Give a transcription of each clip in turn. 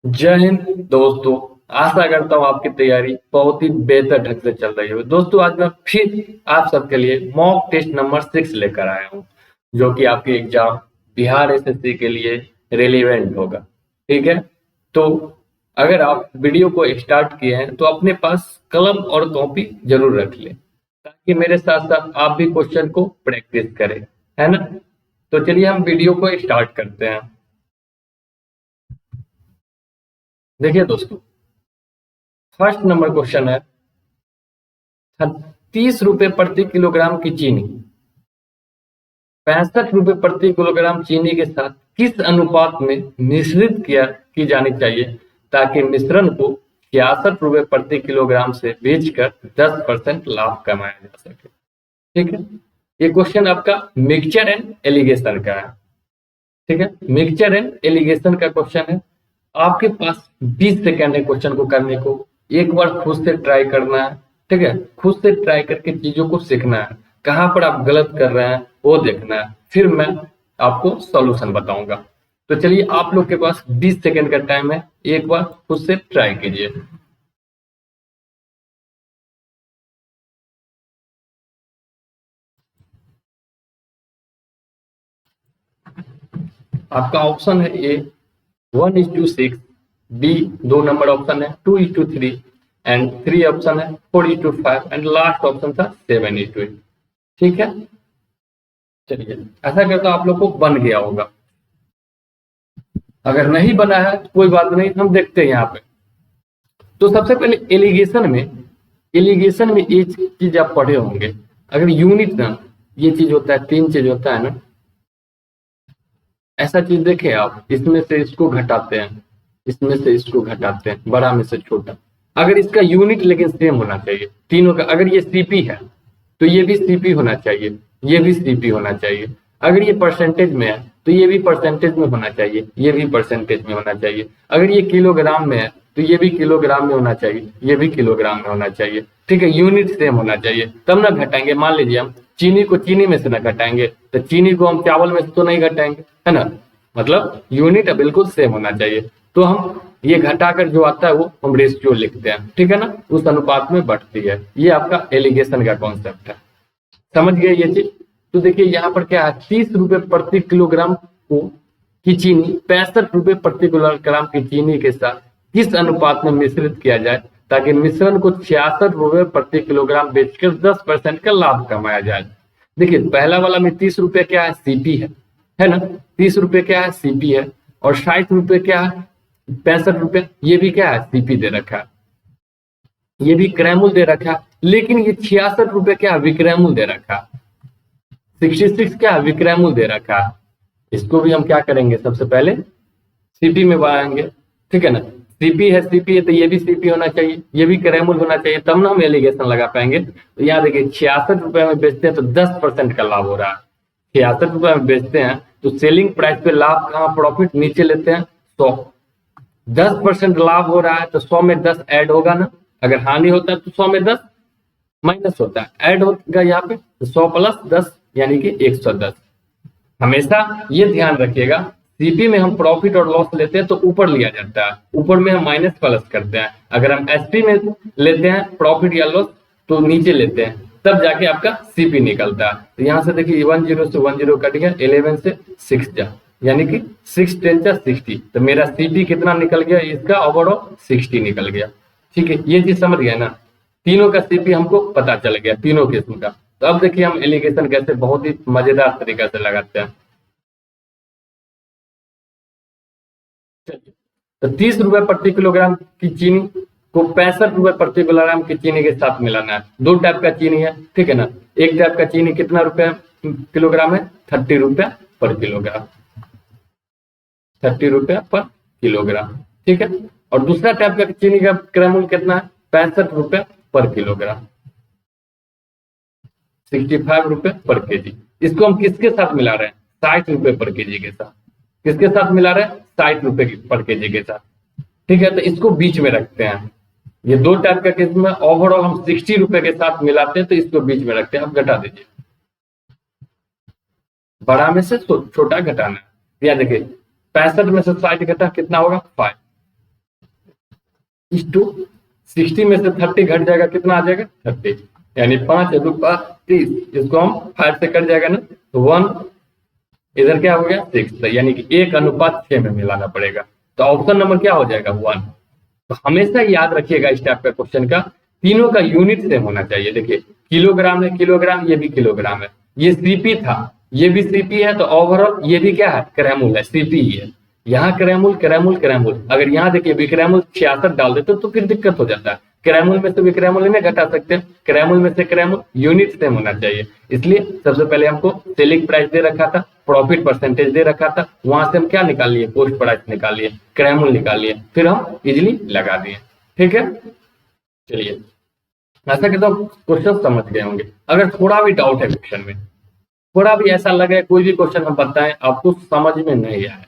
जय हिंद दोस्तों। आशा करता हूँ आपकी तैयारी बहुत ही बेहतर ढंग से चल रही हो। दोस्तों आज मैं फिर आप सबके लिए मॉक टेस्ट नंबर 6 लेकर आया हूँ, जो कि आपके एग्जाम बिहार एसएससी के लिए रेलिवेंट होगा। ठीक है, तो अगर आप वीडियो को स्टार्ट किए हैं तो अपने पास कलम और कॉपी जरूर रख लें, ताकि मेरे साथ साथ आप भी क्वेश्चन को प्रैक्टिस करें, है ना। तो चलिए हम वीडियो को स्टार्ट करते हैं। देखिए दोस्तों, फर्स्ट नंबर क्वेश्चन है, 30 रुपए प्रति किलोग्राम की चीनी 65 रुपए प्रति किलोग्राम चीनी के साथ किस अनुपात में मिश्रित की जानी चाहिए, ताकि मिश्रण को 66 रुपए प्रति किलोग्राम से बेचकर 10% लाभ कमाया जा सके। ठीक है, ये क्वेश्चन आपका मिक्सचर एंड एलिगेशन का है। ठीक है, मिक्सचर एंड एलिगेशन का क्वेश्चन है। आपके पास 20 सेकेंड है क्वेश्चन को करने को। एक बार खुद से ट्राई करना है। ठीक है, खुद से ट्राई करके चीजों को सीखना है, कहाँ पर आप गलत कर रहे हैं वो देखना है, फिर मैं आपको सॉल्यूशन बताऊंगा। तो चलिए, आप लोग के पास 20 सेकेंड का टाइम है, एक बार खुद से ट्राई कीजिए। आपका ऑप्शन है ए 1:6, बी 2 नंबर ऑप्शन है 2:3, एंड 3 ऑप्शन है 4:5, एंड लास्ट ऑप्शन था 7:8। ठीक है, चलिए ऐसा करता हूं आप लोग को बन गया होगा। अगर नहीं बना है तो कोई बात नहीं, हम देखते हैं यहाँ पे। तो सबसे पहले एलिगेशन में ये चीज आप पढ़े होंगे। अगर यूनिट ना, ये चीज होता है, 3 चीज होता है ना, ऐसा चीज देखे आप, इसमें से इसको घटाते हैं, इसमें से इसको घटाते हैं, बड़ा में से छोटा। अगर इसका यूनिट लेकिन सेम होना चाहिए तीनों का। अगर ये सीपी है तो ये भी सीपी होना चाहिए, ये भी सीपी होना चाहिए। अगर ये परसेंटेज में है तो ये भी परसेंटेज में होना चाहिए, ये भी परसेंटेज में होना चाहिए। अगर ये किलोग्राम में है तो ये भी किलोग्राम में होना चाहिए, ये भी किलोग्राम में होना चाहिए। ठीक है, यूनिट सेम होना चाहिए, तब ना घटाएंगे। मान लीजिए हम चीनी को चीनी में से ना घटाएंगे तो चीनी को हम चावल में से तो नहीं घटाएंगे, है ना। मतलब यूनिट बिल्कुल सेम होना चाहिए। तो हम ये घटाकर जो आता है वो हम रेशियो लिखते हैं, ठीक है ना, उस अनुपात में बढ़ती है। ये आपका एलिगेशन का कॉन्सेप्ट है, समझ गए ये चीज। तो देखिए यहाँ पर क्या है, 30 रुपए प्रति किलोग्राम को की चीनी 65 रुपए प्रति किलोग्राम की चीनी के साथ किस अनुपात में मिश्रित किया जाए, ताकि मिश्रण को 66 रुपए प्रति किलोग्राम बेचकर 10% का लाभ कमाया जाए। देखिए पहला वाला में 30 रुपए क्या है, सीपी है ना। 30 रुपए क्या है, सीपी है। और 60 रुपए क्या है, 65 रुपए, ये भी क्या है, सीपी दे रखा है। ये भी क्रैमुल दे रखा है, लेकिन ये 66 रुपए क्या है, विक्रैमुल दे रखा है। 66 क्या है, विक्रैमुल दे रखा है। इसको भी हम क्या करेंगे, सबसे पहले सीपी में बनाएंगे। ठीक है ना, सीपी है, सीपी है तो ये भी सीपी होना चाहिए, ये भी क्रैमुल होना चाहिए, तब ना हम एलिगेशन लगा पाएंगे। तो यहाँ देखिए 66 रुपए में बेचते हैं तो 10% का लाभ हो रहा है। 66 रुपए में बेचते हैं तो सेलिंग प्राइस पे लाभ कहाँ, प्रॉफिट नीचे लेते हैं 100। 10% लाभ हो रहा है तो 100 में 10 ऐड होगा ना। अगर हानि होता है तो 100 में 10 माइनस होता है, ऐड होगा यहाँ पे, तो 100 प्लस 10 यानी कि 110। हमेशा ये ध्यान रखिएगा, सीपी में हम प्रॉफिट और लॉस लेते हैं तो ऊपर लिया जाता है, ऊपर में हम माइनस प्लस करते हैं। अगर हम एसपी में लेते हैं प्रॉफिट या लॉस तो नीचे लेते हैं, तब जाके आपका सीपी निकलता है। तो यहाँ से देखिए 10 से 10 कट गया, 11 से 6 जा, यानी कि 6 10 जा 60। तो मेरा सीपी कितना निकल गया, इसका ओवरऑल 60 निकल गया। ठीक है, ये चीज समझ गया ना। तीनों का सीपी हमको पता चल गया, तीनों किस्म का। तो अब देखिए हम एलिगेशन कैसे बहुत ही मजेदार तरीका से लगाते हैं। तो 30 रुपए प्रति किलोग्राम की चीनी को 65 रुपए प्रति किलोग्राम की चीनी के साथ मिलाना है। दो टाइप का चीनी है, ठीक है ना। एक टाइप का चीनी कितना रुपए किलोग्राम है, 30 रुपए पर किलोग्राम, 30 रुपए पर किलोग्राम। ठीक है, और दूसरा टाइप का चीनी का क्रय कितना है, 65 रुपए पर किलोग्राम, 65 रुपए पर केजी। इसको हम किसके साथ मिला रहे हैं, 60 रुपए पर केजी के साथ। किसके साथ मिला रहे हैं, 60 रुपए पर केजी के साथ। ठीक है, तो इसको बीच में रखते हैं। ये दो टाइप का किस्म है, ओवरऑल हम 60 रुपए के साथ मिलाते हैं तो इसको बीच में रखते हैं। अब घटा दीजिए, बड़ा में से छोटा घटाना है। या देखिए 65 में से 60 घटा कितना होगा, 5। इस टू 60 में से 30 घट जाएगा, कितना आ जाएगा 30, यानी 5/30। इसको हम 5 से कट जाएगा ना, तो 1 इधर क्या हो गया 6, यानी कि 1:6 में मिलाना पड़ेगा। तो ऑप्शन नंबर क्या हो जाएगा 1। तो हमेशा याद रखिएगा इस टाइप का क्वेश्चन का, तीनों का यूनिट सेम होना चाहिए। देखिए किलोग्राम है, किलोग्राम, ये भी किलोग्राम है, ये सीपी था, ये भी सीपी है, तो ओवरऑल ये भी क्या है क्रैमुल है, सीपी ही है। यहाँ क्रैमुल क्रैमुल क्रैमुल, अगर यहाँ देखिए विक्रैमुल 66 डाल देते तो फिर दिक्कत हो जाता है। क्रैमुल में से विक्रैमुल नहीं घटा सकते, क्रैमुल में से क्रैमुल, यूनिट सेम होना चाहिए। इसलिए सबसे पहले हमको सेलिंग प्राइस दे रखा था, प्रॉफिट परसेंटेज दे रखा था, वहां से हम क्या निकाल लिए, पोस्ट प्राइस निकाल लिए, क्रैमुल निकाल लिए, फिर हम इजिली लगा दिए। ठीक है, चलिए ऐसा करता हूँ, क्वेश्चन समझ गए होंगे। अगर थोड़ा भी डाउट है क्वेश्चन में, थोड़ा भी ऐसा लगे कोई भी क्वेश्चन हम बताएं आपको समझ में नहीं आया,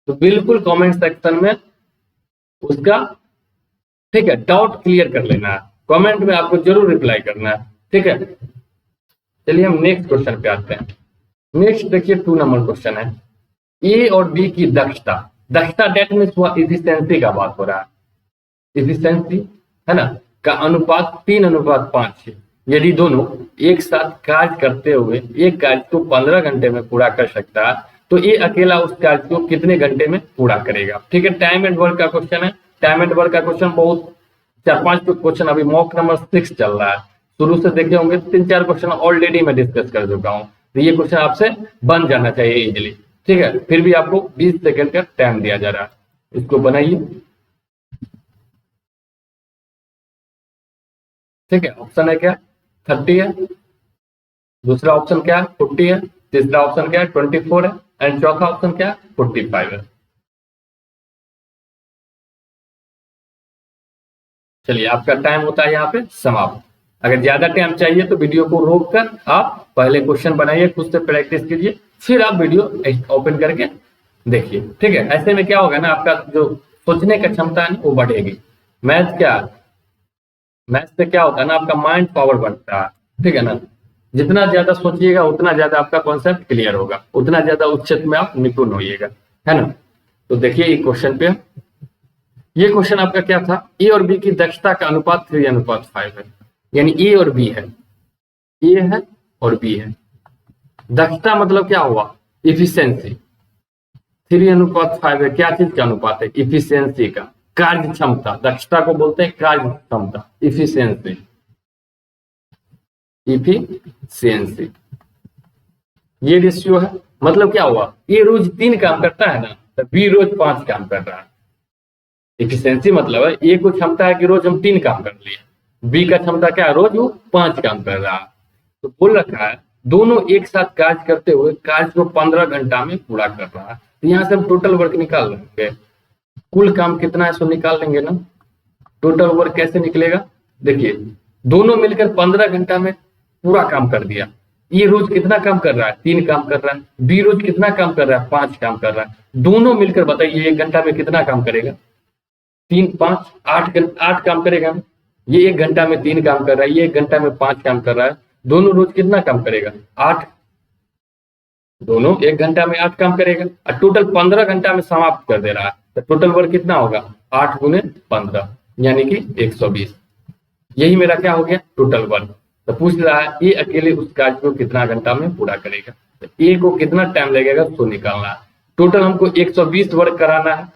तो बिल्कुल कमेंट सेक्शन में उसका ठीक है डाउट क्लियर कर लेना है, कमेंट में आपको जरूर रिप्लाई करना है। ठीक है, चलिए हम नेक्स्ट क्वेश्चन पे आते हैं। नेक्स्ट देखिए 2 नंबर क्वेश्चन है, ए और बी की दक्षता, दक्षता डेट मीन्स इफिशियंसी का बात हो रहा है, इफिशियंसी है ना, का अनुपात 3:5 है। यदि दोनों एक साथ कार्य करते हुए एक कार्य को 15 घंटे में पूरा कर सकता है, तो ये अकेला उस कार्य को कितने घंटे में पूरा करेगा। ठीक है, टाइम एंड वर्क का क्वेश्चन है। टाइम एंड वर्क का क्वेश्चन बहुत 4-5 क्वेश्चन, अभी मॉक नंबर 6 चल रहा है, शुरू से देखे होंगे 3-4 क्वेश्चन ऑलरेडी मैं डिस्कस कर चुका हूँ, तो ये क्वेश्चन आपसे बन जाना चाहिए इजिली। ठीक है, फिर भी आपको 20 सेकंड का टाइम दिया जा रहा है, इसको बनाइए। ठीक है, ऑप्शन है क्या 30 है, दूसरा ऑप्शन क्या है 40 है, तीसरा ऑप्शन क्या है 24 है, एंड चौथा ऑप्शन क्या है 45 है। चलिए आपका टाइम होता है यहाँ पे समाप्त। अगर ज्यादा टाइम चाहिए तो वीडियो को रोक कर आप पहले क्वेश्चन बनाइए, खुद से प्रैक्टिस कीजिए, फिर आप वीडियो ओपन करके देखिए। ठीक है, ऐसे में क्या होगा ना, आपका जो सोचने का क्षमता है वो बढ़ेगी। मैथ क्या, मैथ से क्या होता है ना, आपका माइंड पावर बढ़ता है। ठीक है ना, जितना ज्यादा सोचिएगा उतना ज्यादा आपका कॉन्सेप्ट क्लियर होगा, उतना ज्यादा उस क्षेत्र में आप निपुण होइएगा, है ना। तो देखिए ये क्वेश्चन पे, ये क्वेश्चन आपका क्या था, ए और बी की दक्षता का अनुपात 3:5 है, यानी ए और बी है, ए है और बी है। दक्षता मतलब क्या हुआ, इफिशियंसी। 3:5 है, क्या चीज का अनुपात है, इफिशियंसी का, कार्य क्षमता। दक्षता को बोलते हैं कार्य क्षमता, इफिशियंसी, इफिशियंसी ये रेशियो है। मतलब क्या हुआ, ए रोज 3 काम करता है ना, तो बी रोज 5 काम कर रहा है। इफिशियंसी मतलब है ए को क्षमता है कि रोज हम 3 काम कर लिए, बी का क्षमता क्या है, रोज वो 5 काम कर रहा है। तो बोल रखा है दोनों एक साथ कार्य करते हुए कार्य को 15 घंटा में पूरा कर रहा है। तो यहाँ से हम टोटल वर्क निकाल लेंगे, कुल काम कितना है सो निकाल लेंगे ना। टोटल वर्क कैसे निकलेगा, देखिए दोनों मिलकर 15 घंटा में पूरा काम कर दिया। ये रोज कितना काम कर रहा है, 3 काम कर रहा है। बी रोज कितना काम कर रहा है, 5 काम कर रहा है। दोनों मिलकर बताइए 1 घंटा में कितना काम करेगा, 3 5 8 काम करेगा। ये 1 घंटा में 3 काम कर रहा है, ये 1 घंटा में 5 काम कर रहा है। दोनों रोज कितना काम करेगा, 8। दोनों 1 घंटा में 8 काम करेगा और टोटल 15 घंटा में समाप्त कर दे रहा है। तो टोटल वर्क कितना होगा, 8 × 15 यानी कि 120। यही मेरा क्या हो गया टोटल वर्क। तो पूछ रहा है ये अकेले उस कार्य को कितना घंटा में पूरा करेगा, तो ए को कितना टाइम लगेगा उसको निकालना है। टोटल हमको 120 वर्क कराना है,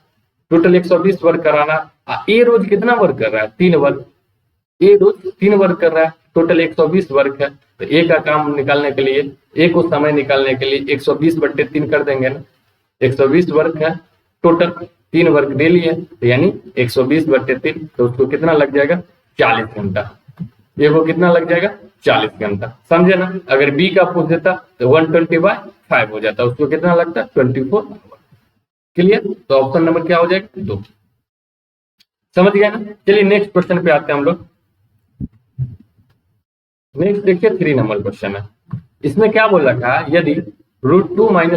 टोटल 120 वर्क कराना है। ए रोज कितना वर्क कर रहा है, 3 वर्क, ए रोज 3 वर्क कर रहा है, टोटल 120 वर्क है। तो ए का काम निकालने के लिए, ए को समय निकालने के लिए 120/3 कर देंगे ना। 120 वर्क है, टोटल 3 वर्क डेली है, तो यानी 120/3, तो उसको कितना लग जाएगा 40 घंटा। ए को कितना लग जाएगा 40 घंटा, समझे ना। अगर बी का पूछ देता तो 120/5 हो जाता, उसको कितना लगता 24 आवर। क्लियर, तो ऑप्शन नंबर क्या हो जाएगा 2। समझ गया ना। चलिए नेक्स्ट क्वेश्चन पे आते हैं हम लोग। नेक्स्ट देखिए 3 नंबर क्वेश्चन है। इसमें क्या बोल रखा है, यदि √2 - 1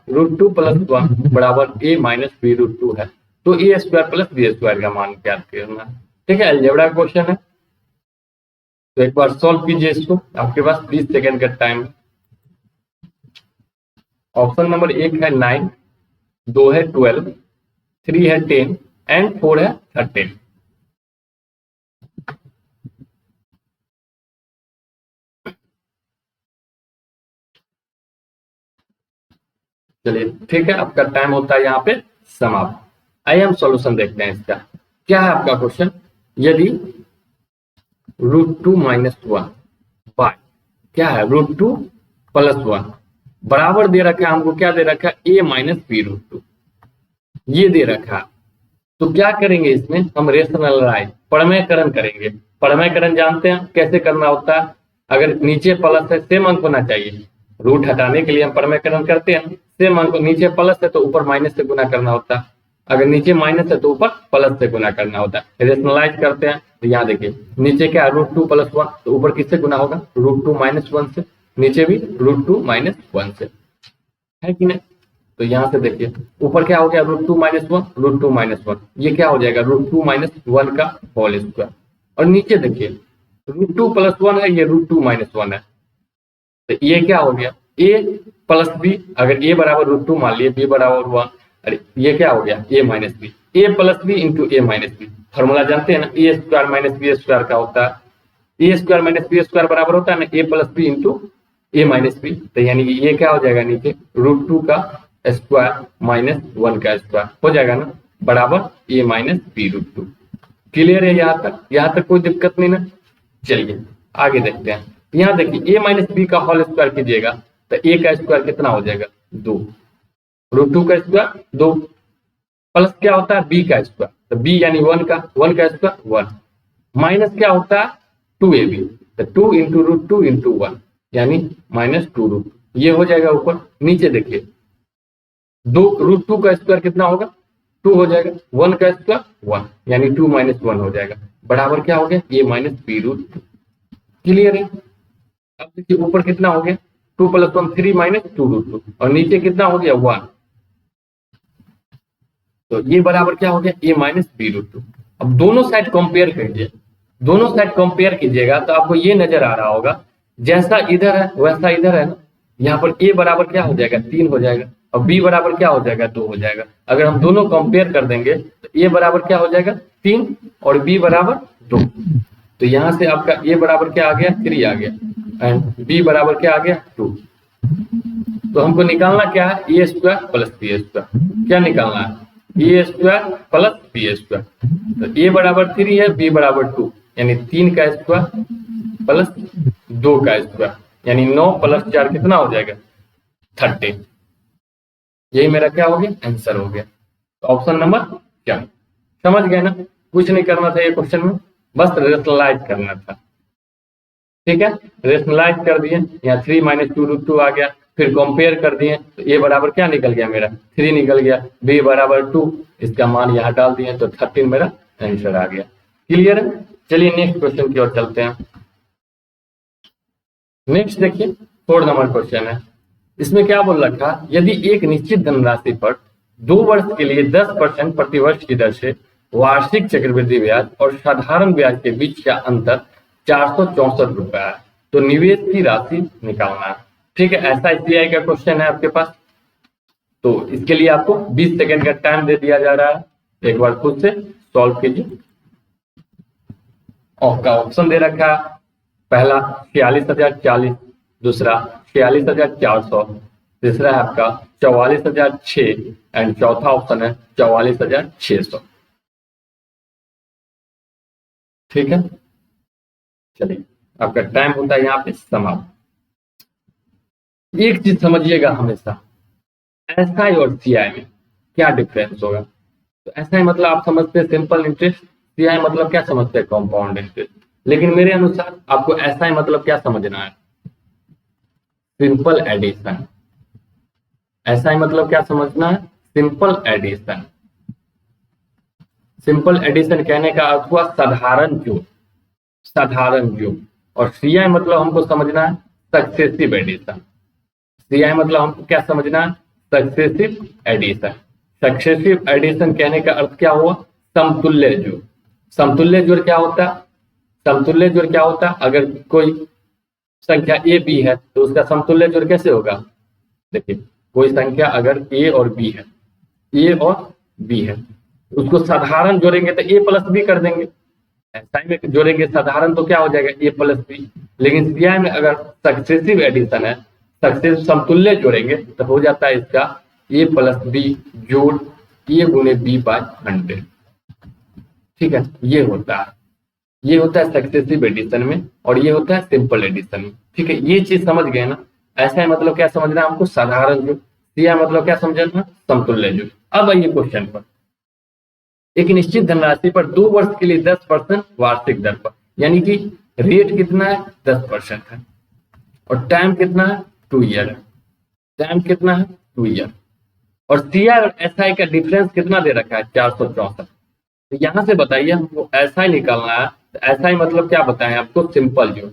√2 + 1 बराबर a - b √2 है, तो a² + b² का मान ज्ञात करना। ठीक है, अलजेब्रा का क्वेश्चन है, तो एक बार सॉल्व कीजिए इसको, आपके पास 20 सेकंड का टाइम है। ऑप्शन नंबर 1 है 9, 2 है 12, 3 है 10 एंड 4 है 13। चलिए ठीक है, आपका टाइम होता है यहाँ पे समाप्त। आइए हम सॉल्यूशन देखते हैं इसका। क्या है आपका क्वेश्चन, यदि √2 - 1 बाय क्या है √2 + 1 बराबर दे रखा है हमको, क्या दे रखा है a - b√2 ये दे रखा है। तो क्या करेंगे इसमें हम रेशनलाइज परमेयकरण करेंगे। परमेयकरण जानते हैं कैसे करना होता है, अगर नीचे प्लस है सेम अंक होना चाहिए, रूट हटाने के लिए हम परमेयकरण करते हैं, सेम अंक नीचे प्लस है तो ऊपर माइनस से गुना करना होता है, अगर नीचे माइनस है तो ऊपर प्लस से गुना करना होता है। रेशनलाइज करते हैं तो यहाँ देखिए नीचे क्या है √2 + 1 तो ऊपर किससे गुना होगा √2 - 1 से, नीचे भी √2 - 1 से, है कि नहीं। तो यहाँ से देखिए ऊपर क्या हो गया √2 - 1 √2 - 1 ये क्या हो जाएगा √2 - 1 का होल स्क्वायर, और नीचे देखिए √2 + 1 है, ये √2 - 1 है, तो ये क्या हो गया a + b, अगर a बराबर √2 मान लिए b बराबर 1, अरे ये क्या हो गया a - b, a + b into a - b, formula जानते हैं ना a² - b² का होता है, a² - b² बराबर होता है ना a + b into a - b, तो यानी कि ये क्या हो जाएगा नीचे √2 का स्क्वायर -1 का स्क्वायर हो जाएगा ना, बराबर a - b√2। क्लियर है यहाँ तक कोई दिक्कत नहीं ना। चलिए आगे देखते हैं, यहाँ देखिए a - b का होल स्क्वायर कीजिएगा तो a का स्क्वायर कितना हो जाएगा 2, √2 का स्क्वायर 2 प्लस क्या होता है b का स्क्वायर, तो b यानी 1 का स्क्वायर 1, माइनस क्या होता है 2ab, तो 2 इंटू √2 इंटू 1 यानी -2√2 ये हो जाएगा ऊपर। नीचे देखिए 2 √2 का स्क्वायर कितना होगा 2 हो जाएगा, 1 का स्क्वायर 1 यानी 2 - 1 हो जाएगा, बराबर क्या हो गया a - b√2। क्लियर है। अब देखिए ऊपर कितना हो गया 2 + 1 3 - 2√2 और नीचे कितना हो गया 1, तो ये बराबर क्या हो गया a - b√2। अब दोनों साइड कंपेयर कीजिए, दोनों साइड कंपेयर कीजिएगा तो आपको ये नजर आ रहा होगा जैसा इधर है वैसा इधर है ना, यहाँ पर a बराबर क्या हो जाएगा 3 हो जाएगा और b बराबर क्या हो जाएगा 2 हो जाएगा। अगर हम दोनों कंपेयर कर देंगे तो a बराबर क्या हो जाएगा 3 और b बराबर 2, तो यहाँ से आपका a बराबर क्या आ गया 3 आ गया एंड b बराबर क्या आ गया 2। तो हमको निकालना क्या है a² + b², क्या निकालना है a² + b², तो a बराबर 3 है b बराबर 2 यानी 3 का स्क्वायर प्लस 2 का स्क्वायर यानी 9 + 4 कितना हो जाएगा 30, यही मेरा क्या हो गया आंसर हो गया। तो ऑप्शन नंबर 4 समझ गए ना, कुछ नहीं करना था ये क्वेश्चन में, बस रेशनलाइज करना था। ठीक है, रेशनलाइज कर दिए, यहाँ 3 - 2√2 आ गया, फिर कंपेयर कर दिए तो ए बराबर क्या निकल गया मेरा 3 निकल गया, बी बराबर 2 इसका मान यहाँ डाल दिए तो 13 मेरा आंसर आ गया। क्लियर है। चलिए नेक्स्ट क्वेश्चन की ओर चलते हैं। नेक्स्ट देखिए 4 नंबर क्वेश्चन है, इसमें क्या बोल रखा यदि एक निश्चित धनराशि पर 2 वर्ष के लिए 10% प्रतिवर्ष की दर से वार्षिक चक्रवृद्धि ब्याज और साधारण ब्याज के बीच का अंतर 464 रुपए है तो निवेश की राशि निकालना है। ठीक है, SICI का क्वेश्चन है आपके पास, तो इसके लिए आपको 20 सेकेंड का टाइम दे दिया जा रहा है, एक बार खुद से सॉल्व कीजिए। आपका ऑप्शन दे रखा है, पहला 46,040, दूसरा 46,400, तीसरा है आपका 44,006 एंड चौथा ऑप्शन है 44,600। ठीक है, चलिए आपका टाइम होता है यहाँ पे समाप्त। एक चीज समझिएगा हमेशा, SI और CI में क्या डिफरेंस होगा। तो SI मतलब आप समझते हैं सिंपल इंटरेस्ट, CI मतलब क्या समझते हैं कंपाउंड इंटरेस्ट, लेकिन मेरे अनुसार आपको SI मतलब क्या समझना है सिंपल एडिशन। SI मतलब क्या समझना है सिंपल एडिशन। सिंपल एडिशन कहने का अर्थ हुआ साधारण जोड़, साधारण जोड़। और CI मतलब हमको समझना है सक्सेसिव एडिशन। CI मतलब हमको क्या समझना है सक्सेसिव एडिशन। सक्सेसिव एडिशन कहने का अर्थ क्या हुआ समतुल्य जोड़। समतुल्य जोड़ क्या होता है, समतुल्य जोड़ क्या होता है, अगर कोई संख्या A B है तो उसका समतुल्य जोड़ कैसे होगा। देखिए कोई संख्या अगर A और B है, A और B है, उसको साधारण जोड़ेंगे तो A + B कर देंगे, SI में जोड़ेंगे साधारण तो क्या हो जाएगा A + B, लेकिन CI में अगर सक्सेसिव एडिशन है, सक्सेसिव समतुल्य जोड़ेंगे तो हो जाता है इसका ए प्लस बी जोड़ ए गुने बी बाय 100। ठीक है, ये होता है सक्सेसिव एडिशन में, और ये होता है सिंपल एडिशन में। ठीक है, ये चीज समझ गए ना। ऐसा है मतलब क्या समझना है हमको, साधारण जोड़। सिया मतलब क्या समझना, समतुल्य जोड़। अब आइए क्वेश्चन पर। एक निश्चित धनराशि पर 2 वर्ष के लिए 10% वार्षिक दर पर, यानी कि रेट कितना है 10% है, और टाइम कितना है 2 ईयर है। टाइम कितना है 2 ईयर, और सीआई और एसआई का डिफरेंस कितना दे रखा है 464। तो यहां से बताइए हमको एसआई निकालना है। तो एसआई मतलब क्या बताएं आपको, सिंपल जो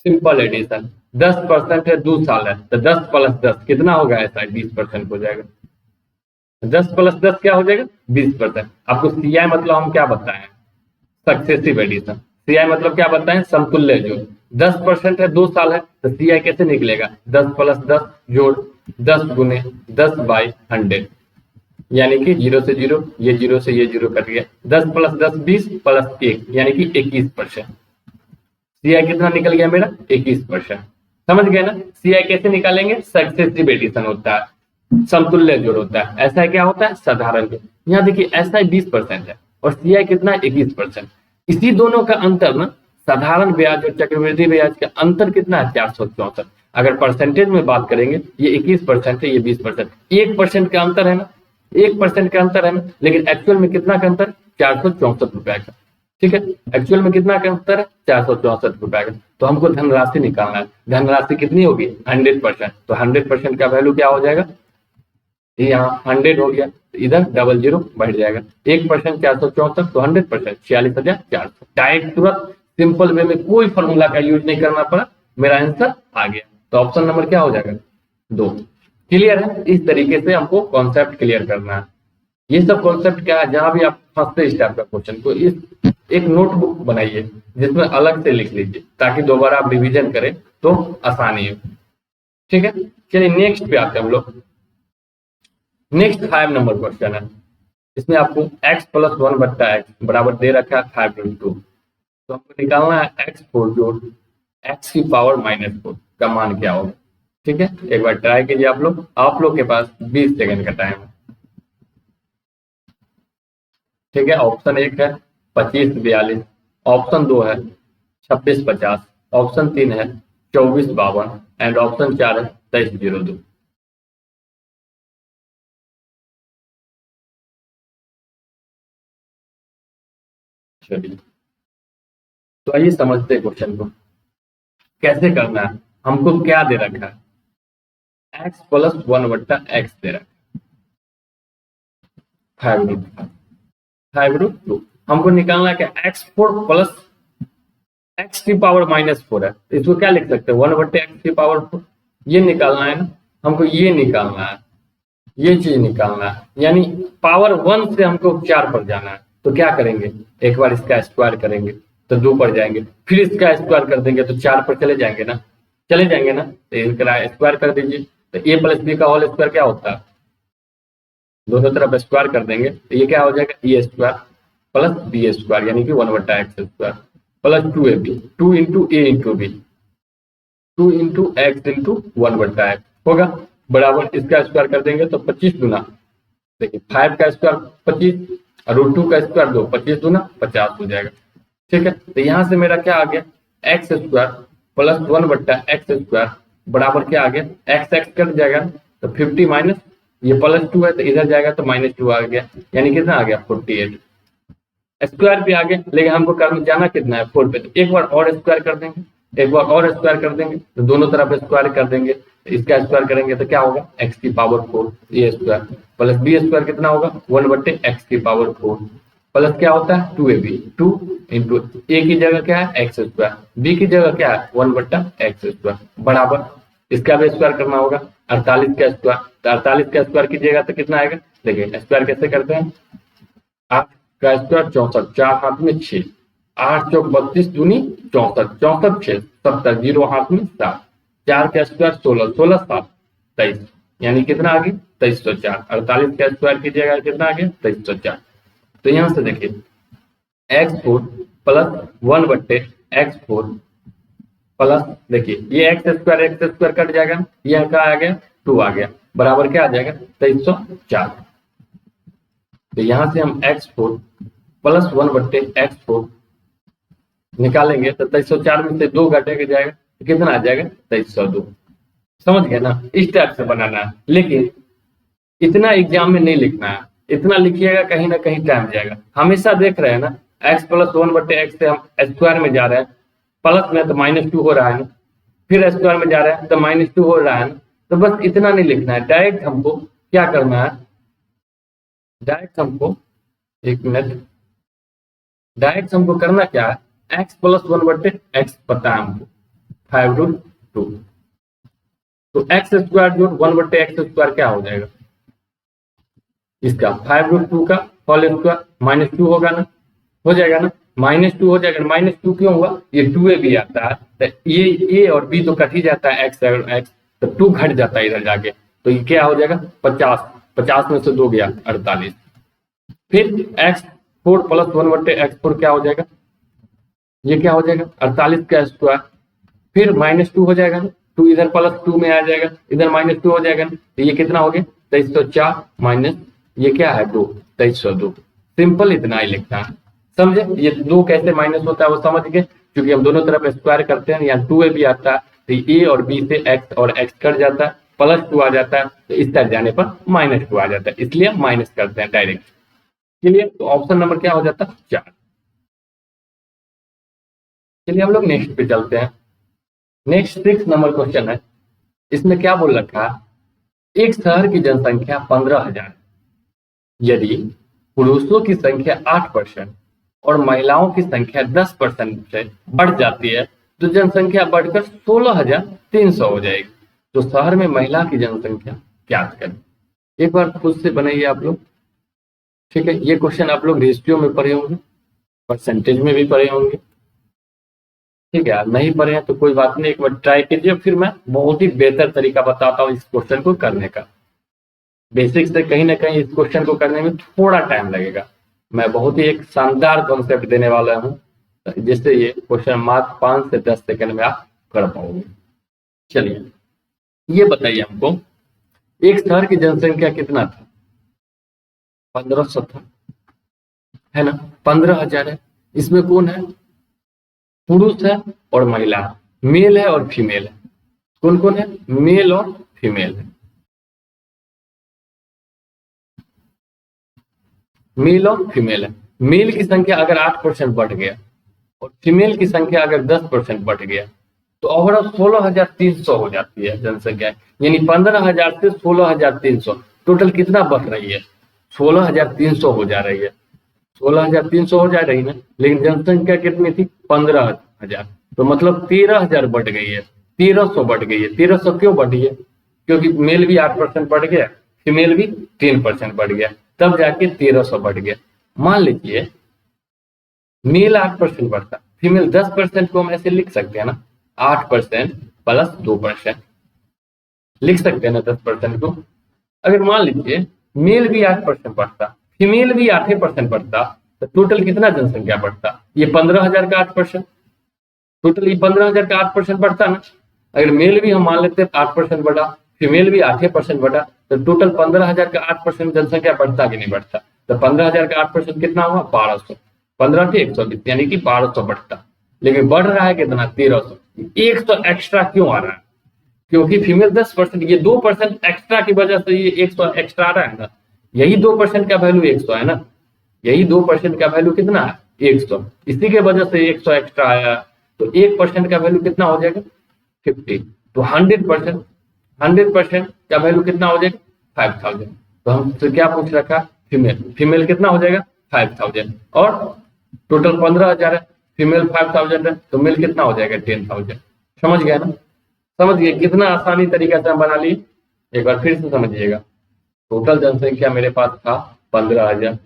सिंपल एडिशन। 10% है 2 साल है, तो 10 प्लस 10 कितना होगा एसआई, 20% हो जाएगा। 10 प्लस 10 क्या हो जाएगा 20%। आपको सीआई मतलब हम क्या बताएं, सक्सेसिव एडिशन। सीआई मतलब क्या बताएं, समतुल्य जोड़। 10% है 2 साल है, तो सीआई कैसे निकलेगा, 10 प्लस 10 जोड़ 10 गुने 10 बाई 100, यानी कि 0 से 0, ये 0 से ये 0 कट गया। 10 प्लस 10 20 प्लस 1 यानी कि 21%। सीआई कितना निकल गया मेरा 21%। समझ गए ना। सीआई कैसे निकालेंगे, सक्सेसिव एडिशन होता है, समतुल्य जोड़ होता है। ऐसा क्या होता है, साधारण जोड़। यहाँ देखिए ऐसा 20% है और सीआई कितना 21%। इसी दोनों का अंतर ना, साधारण ब्याज और चक्रवृद्धि ब्याज का अंतर कितना है 464। अगर परसेंटेज में बात करेंगे, ये 21% है, ये 20%, 1% का अंतर है ना, 1% का अंतर है ना, लेकिन एक्चुअल में कितना का अंतर, 464 रुपए का। ठीक है, एक्चुअल में कितना का अंतर है 464 रुपए का। तो हमको धनराशि निकालना है। धनराशि कितनी होगी 100%। तो 100% का वैल्यू क्या हो जाएगा, यहाँ 100 हो गया, तो इधर डबल जीरो बढ़ जाएगा। 1% 464, तो 100% 46,400। डायरेक्ट तुरंत सिंपल वे में कोई फॉर्मूला का यूज नहीं करना पड़ा, मेरा आंसर आ गया। तो ऑप्शन नंबर क्या हो जाएगा 2। क्लियर है। इस तरीके से हमको कॉन्सेप्ट क्लियर करना है। ये सब कॉन्सेप्ट क्या है, जहां भी आप फंसते इस टाइप का क्वेश्चन को, इस एक नोटबुक बनाइए जिसमें अलग से लिख लीजिए, ताकि दोबारा आप रिवीजन करें तो आसानी हो। ठीक है, चलिए नेक्स्ट पे आते हैं हम लोग। नेक्स्ट 5 नंबर क्वेश्चन है। इसमें आपको x प्लस 1 बट्टा एक्स बराबर दे रखा है 5/2। तो हमको निकालना है x4 जोड़ x की पावर -4 का मान क्या होगा। ठीक है, एक बार ट्राई कीजिए आप लोग के पास 20 सेकंड का टाइम है। ठीक है, ऑप्शन 1 है 2542, ऑप्शन 2 है 2650, ऑप्शन 3 है 2452 एंड ऑप्शन 4 है 2302। चलिए, तो आइए समझते हैं क्वेश्चन को कैसे करना है। हमको क्या दे रखा है, x प्लस 1 बट्टा एक्स दे रखा है 5/2। हमको निकालना है कि x4 प्लस x की पावर -4 है, तो इसको क्या लिख सकते हैं 1 बट्टे एक्स की पावर 4। ये निकालना है ना, हमको ये निकालना है, ये चीज निकालना है, यानी पावर 1 से हमको 4 पर जाना है। तो क्या करेंगे, एक बार इसका स्क्वायर करेंगे तो 2 पर जाएंगे, फिर इसका स्क्वायर कर देंगे तो 4 पर चले जाएंगे ना, तो इसका स्क्वायर कर दीजिए। तो ए प्लस बी का होल स्क्वायर क्या होता है, दोनों तरफ स्क्वायर कर देंगे तो ये क्या हो जाएगा A square plus B square, यानी कि 1 बट्टा X square plus 2ab, 2 into A into B, 2 into X into 1 बट्टा एक्स होगा, बराबर इसका स्क्वायर कर देंगे तो 25 गुना, देखिए 5 का स्क्वायर 25 और रूट 2 का स्क्वायर 2, 25 गुना 50 हो जाएगा। ठीक है, तो यहाँ से मेरा क्या आ गया एक्स स्क्वायर प्लस 1 बट्टा एक्स स्क्वायर बराबर क्या आ गया, एक्स एक्स कट जाएगा तो 50 माइनस ये प्लस 2 है तो इधर जाएगा तो -2 आ गया, यानी कितना आ गया 48। स्क्वायर पे आ गया, लेकिन हमको करने जाना कितना है 4 पे, तो एक बार और स्क्वायर कर देंगे, एक बार और स्क्वायर कर देंगे, तो दोनों तरफ स्क्वायर कर देंगे, तो इसका स्क्वायर करेंगे तो क्या होगा एक्स की पावर 4 ए स्क्वायर प्लस बी स्क्वायर कितना होगा 1 बट्टे एक्स की पावर 4 प्लस क्या होता है 2ab, 2 इंटू ए की जगह क्या है एक्स स्क्वायर, बी की जगह क्या है 1 बट्टा एक्स स्क्वायर बराबर इसका भी स्क्वायर करना होगा 48 का स्क्वायर, तो 48 का स्क्वायर कीजिएगा तो कितना आएगा, देखिए स्क्वायर कैसे करते हैं, 8 का स्क्वायर 64, 4 हाथ में 6, 8 चौक 32 दूनी 64, 64 6 70, 0 हाथ में 7, 4 का स्क्वायर 16, 16 7 23, यानी कितना आ गया 2304। 48 का स्क्वायर कीजिएगा कितना आ गया 2304। तो यहां से देखिए x4 प्लस 1 बट्टे x4 प्लस देखिए ये एक्स स्क्वायर कट जाएगा, यह क्या आ गया 2 आ गया, बराबर क्या आ जाएगा 2304। तो यहां से हम x4 प्लस 1/x4 निकालेंगे तो 2304 में से 2 घटेगा जाएगा तो कितना आ जाएगा 2302। समझ गए ना, इस टाइप से बनाना है, लेकिन इतना एग्जाम में नहीं लिखना है। इतना लिखिएगा कहीं ना कहीं टाइम जाएगा। हमेशा देख रहे हैं ना x प्लस 1/x से हम स्क्वायर में जा रहे हैं, प्लस में तो -2 हो रहा है ना, फिर स्क्वायर में जा रहे हैं तो -2 हो रहा है ना। तो बस इतना नहीं लिखना है, डायरेक्ट हमको क्या करना है, डायरेक्ट हमको, एक मिनट, डायरेक्ट हमको करना क्या है, x प्लस 1/x पता है हमको 5√2, तो x स्क्वायर जोड़ 1/x स्क्वायर क्या हो जाएगा, इसका 5√2 का होल स्क्वायर -2 होगा ना, हो जाएगा ना, -2 हो जाएगा। -2 क्यों हुआ, ये 2a भी आता है तो ये a और b तो कट ही जाता है, x और x तो 2 घट जाता है इधर जाके, तो ये क्या हो जाएगा 50, 50 में से 2 गया 48। फिर x4 प्लस 1/x4 क्या हो जाएगा, ये क्या हो जाएगा 48 का स्क्वायर, फिर -2 हो जाएगा ना, 2 इधर प्लस 2 में आ जाएगा, इधर -2 हो जाएगा ना, तो ये कितना हो गया 2304 माइनस ये क्या है 2, 2302। सिंपल इतना ही लिखना है, समझे। ये 2 कैसे माइनस होता है वो समझ गए, क्योंकि हम दोनों तरफ स्क्वायर करते हैं, यहाँ 2a भी आता है तो a और b से x और x कट जाता है, +2 आ जाता है, तो इस तरह जाने पर -2 आ जाता है, इसलिए हम माइनस करते हैं डायरेक्ट। चलिए तो ऑप्शन नंबर क्या हो जाता है 4। चलिए हम लोग नेक्स्ट पे चलते हैं। नेक्स्ट 6 नंबर क्वेश्चन है, इसमें क्या बोल रखा है, एक शहर की जनसंख्या 15,000, यदि पुरुषों की संख्या 8% और महिलाओं की संख्या 10% से बढ़ जाती है तो जनसंख्या बढ़कर 16,300 हो जाएगी, तो शहर में महिला की जनसंख्या ज्ञात करें। एक बार खुद से बनाइए आप लोग, ठीक है। ये क्वेश्चन आप लोग रेशियो में पढ़े होंगे, परसेंटेज में भी पढ़े होंगे, ठीक है। नहीं पढ़े हैं तो कोई बात नहीं, एक बार ट्राई कीजिए, फिर मैं बहुत ही बेहतर तरीका बताता हूँ इस क्वेश्चन को करने का। बेसिक से कहीं ना कहीं इस क्वेश्चन को करने में थोड़ा टाइम लगेगा, मैं बहुत ही एक शानदार कॉन्सेप्ट देने वाला हूँ, जिससे ये क्वेश्चन मात्र 5 से 10 सेकंड में आप कर पाओगे। चलिए ये बताइए हमको, एक शहर की जनसंख्या कितना था, 1500 था, है ना, 15,000 है। इसमें कौन है, पुरुष है और महिला, मेल है और फीमेल है। कौन कौन है, मेल और फीमेल है, मेल और फीमेल है। मेल की संख्या अगर 8% बढ़ गया और फीमेल की संख्या अगर 10% बढ़ गया तो ओवरऑल 16,300 हो जाती है जनसंख्या, यानी 15,000 से 16,300 टोटल कितना बढ़ रही है, 16,300 हो जा रही है, 16,300 हो जा रही है ना, लेकिन जनसंख्या कितनी थी 15,000, तो मतलब 13,000 बढ़ गई है, 1300 बढ़ गई है। 1300 क्यों बढ़ी है, क्योंकि मेल भी 8% बढ़ गया, फीमेल भी 3% बढ़ गया, तब जाके 1300 बढ़ गया। मान लीजिए मेल 8% बढ़ता, फीमेल 10% को हम ऐसे लिख सकते हैं ना, 8% प्लस 2% लिख सकते हैं ना 10% को। अगर मान लीजिए मेल भी 8% बढ़ता, फीमेल भी 8% बढ़ता, तो टोटल कितना जनसंख्या बढ़ता, ये 15,000 का 8%, टोटल ये 15,000 का 8% बढ़ता ना। अगर मेल भी हम मान लेते हैं 8% बढ़ा, फीमेल भी 8% बढ़ा, तो टोटल 15,000 का 8% जनसंख्या बढ़ता कि नहीं बढ़ता, तो 15,000 का 8% कितना हुआ 1200, 15 से 120 यानी कि 1200 बढ़ता, लेकिन बढ़ रहा है कितना 1300। 100 एक्स्ट्रा क्यों आ रहा है, क्योंकि फीमेल 10%, ये 2% एक्स्ट्रा की वजह से ये 100 एक्स्ट्रा आ रहा है ना, यही 2% का वैल्यू 100 है ना, यही 2% का वैल्यू कितना है 100, इसी के वजह से 100 एक्स्ट्रा आया, तो 1% का वैल्यू कितना हो जाएगा 50, तो 100% का वैल्यू कितना हो जाएगा 5,000। तो हमसे क्या पूछ रखा, फीमेल, फीमेल कितना हो जाएगा 5,000, और टोटल 15,000 है, फीमेल 5,000 है, तो मेल कितना हो जाएगा 10,000। समझ गया ना, समझ गए कितना आसानी तरीका से हम बना लिए। एक बार फिर से समझिएगा, टोटल जनसंख्या मेरे पास था 15,000,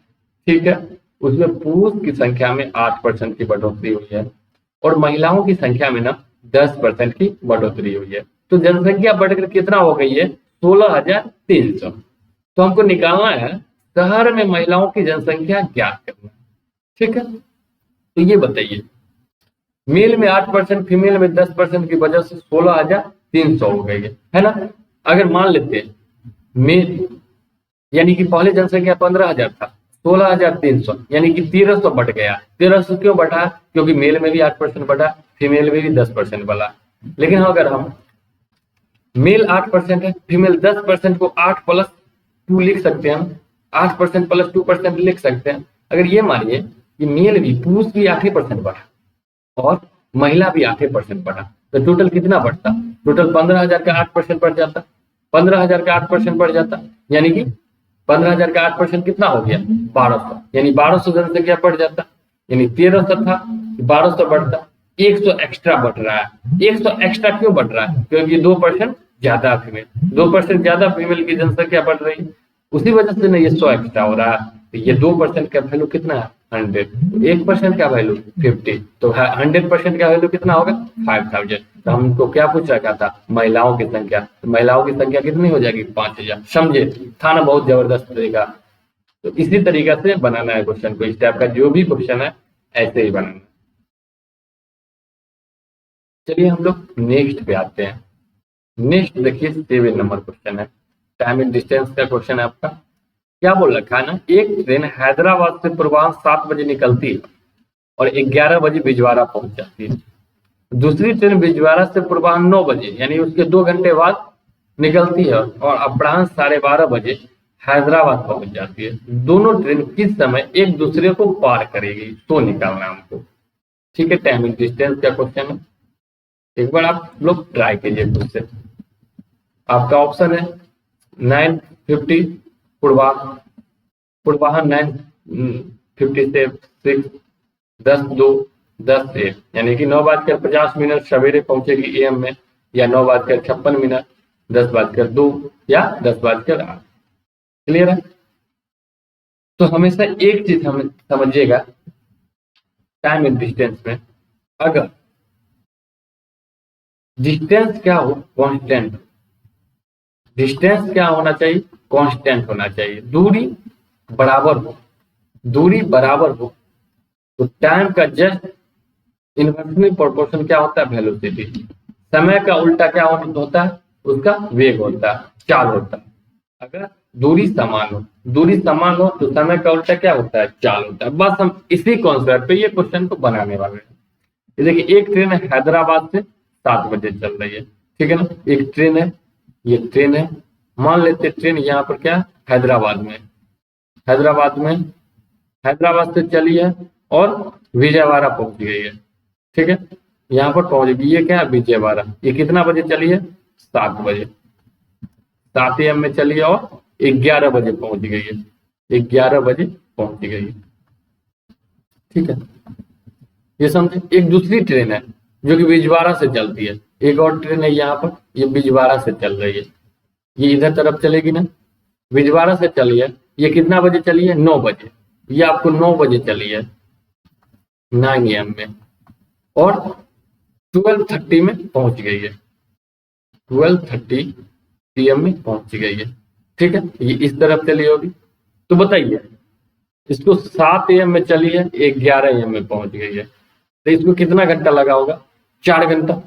ठीक है, उसमें पुरुष की संख्या में 8% की बढ़ोतरी हुई है और महिलाओं की संख्या में ना 10% की बढ़ोतरी हुई है, तो जनसंख्या बढ़कर कितना हो गई है 16,300। तो हमको निकालना है शहर में महिलाओं की जनसंख्या ज्ञात करना, ठीक है। तो ये बताइए, मेल में 8%, फीमेल में 10% की वजह से 16,300 हो गई है ना। अगर मान लेते हैं मेल यानी कि पहले जनसंख्या 15,000 था, 16,300 यानी कि 1300 बढ़ गया। 1300 क्यों बढ़ा? क्योंकि मेल में भी 8% बढ़ा, फीमेल में भी 10% बढ़ा। लेकिन अगर हम मेल 8% है, फीमेल 10% को 8+2 लिख सकते हैं हम, 8% + 2% लिख सकते हैं। अगर ये मानिए कि मेल भी, पुरुष भी 8% बढ़ा और महिला भी 8% बढ़ा, तो टोटल कितना बढ़ता? टोटल 15,000 का 8% बढ़ जाता, 15,000 का 8% बढ़ जाता, यानी कि 15,000 का 8% कितना हो गया? 1200, यानी 1200 जनसंख्या बढ़ जाता। यानी 1300 था, 1200 बढ़ता, 100 एक्स्ट्रा बढ़ रहा है। 100 एक्स्ट्रा क्यों बढ़ रहा है? क्योंकि 2% ज्यादा फीमेल, 2% ज्यादा फीमेल की जनसंख्या बढ़ रही है, उसी वजह से ना ये 100 एक्स्ट्रा हो रहा है। तो ये 2% का वैल्यू कितना है? 100। 1% का वैल्यू 50, तो 100% का वैल्यू कितना होगा? 5000। तो हमको क्या पूछा गया था? महिलाओं की संख्या। तो महिलाओं की संख्या कितनी हो जाएगी? 5000। समझे? था ना बहुत जबरदस्त तरीका। तो इसी तरीका से बनाना है क्वेश्चन को। इस टाइप का जो भी क्वेश्चन है ऐसे ही बनाना। चलिए हम लोग नेक्स्ट पे आते हैं। नेक्स्ट देखिए 7 नंबर क्वेश्चन है, टाइम एंड डिस्टेंस का क्वेश्चन है आपका। क्या बोल रखा है ना, एक ट्रेन हैदराबाद से पूर्वाह्न 7 बजे निकलती है और 11 बजे बिजवाड़ा पहुंच जाती है। दूसरी ट्रेन बिजवाड़ा से पूर्वाह्न 9 बजे यानी उसके 2 घंटे बाद निकलती है और अपराह्न 12:30 बजे हैदराबाद पहुंच जाती है। दोनों ट्रेन किस समय एक दूसरे को पार करेगी, तो निकालना हमको। ठीक है, टाइम एंड डिस्टेंस का क्वेश्चन है। एक बार आप लोग ट्राई कीजिए खुद से। आपका ऑप्शन है 9:50 पूर्वाह्न, पूर्वाह्न 9:50 से 6, 10:02, 10:01 यानी कि 9:50 सवेरे पहुंचेगी एएम में, या 9:56, 10:02 या 10:08। क्लियर है? तो हमेशा एक चीज हम समझिएगा, टाइम एंड डिस्टेंस में अगर डिस्टेंस क्या हो? कांस्टेंट। डिस्टेंस क्या होना चाहिए? कांस्टेंट होना चाहिए। दूरी बराबर हो, दूरी बराबर हो तो टाइम का जस्ट इनवर्सली प्रोपोर्शन क्या होता है? वेलोसिटी। समय का उल्टा क्या होता है? उसका वेग होता है, चाल होता है। अगर दूरी समान हो, दूरी समान हो तो समय का उल्टा क्या होता है? चाल होता है। बस हम इसी कॉन्सेप्ट पे ये क्वेश्चन को बनाने वाले हैं। ये देखिए एक ट्रेन है हैदराबाद से 7 बजे चल रही है, ठीक है ना। एक ट्रेन है, ये ट्रेन है, मान लेते ट्रेन यहाँ पर क्या हैदराबाद में, हैदराबाद में, हैदराबाद से चली है और विजयवाड़ा पहुंच गई है। ठीक है, यहाँ पर पहुंच गई। ये क्या है? विजयवाड़ा। ये कितना बजे चली है? 7 बजे, 7 AM में चली है और 11 बजे पहुंच गई है, 11 बजे पहुंच गई है। ठीक है, ये समझे। एक दूसरी ट्रेन है जो कि बिजवाड़ा से चलती है, एक और ट्रेन है यहाँ पर, ये बिजवाड़ा से चल रही है, ये इधर तरफ चलेगी ना, बिजवाड़ा से चली है। ये कितना बजे चली है? 9 बजे। ये आपको 9 बजे चली है, 9 AM में, और 12:30 में पहुंच गई है, 12:30 PM में पहुंच गई है। ठीक है, ये इस तरफ चली होगी। तो बताइए, इसको 7 AM में चली है, 11 AM में पहुंच गई है, तो इसको कितना घंटा लगा होगा? 4 घंटा।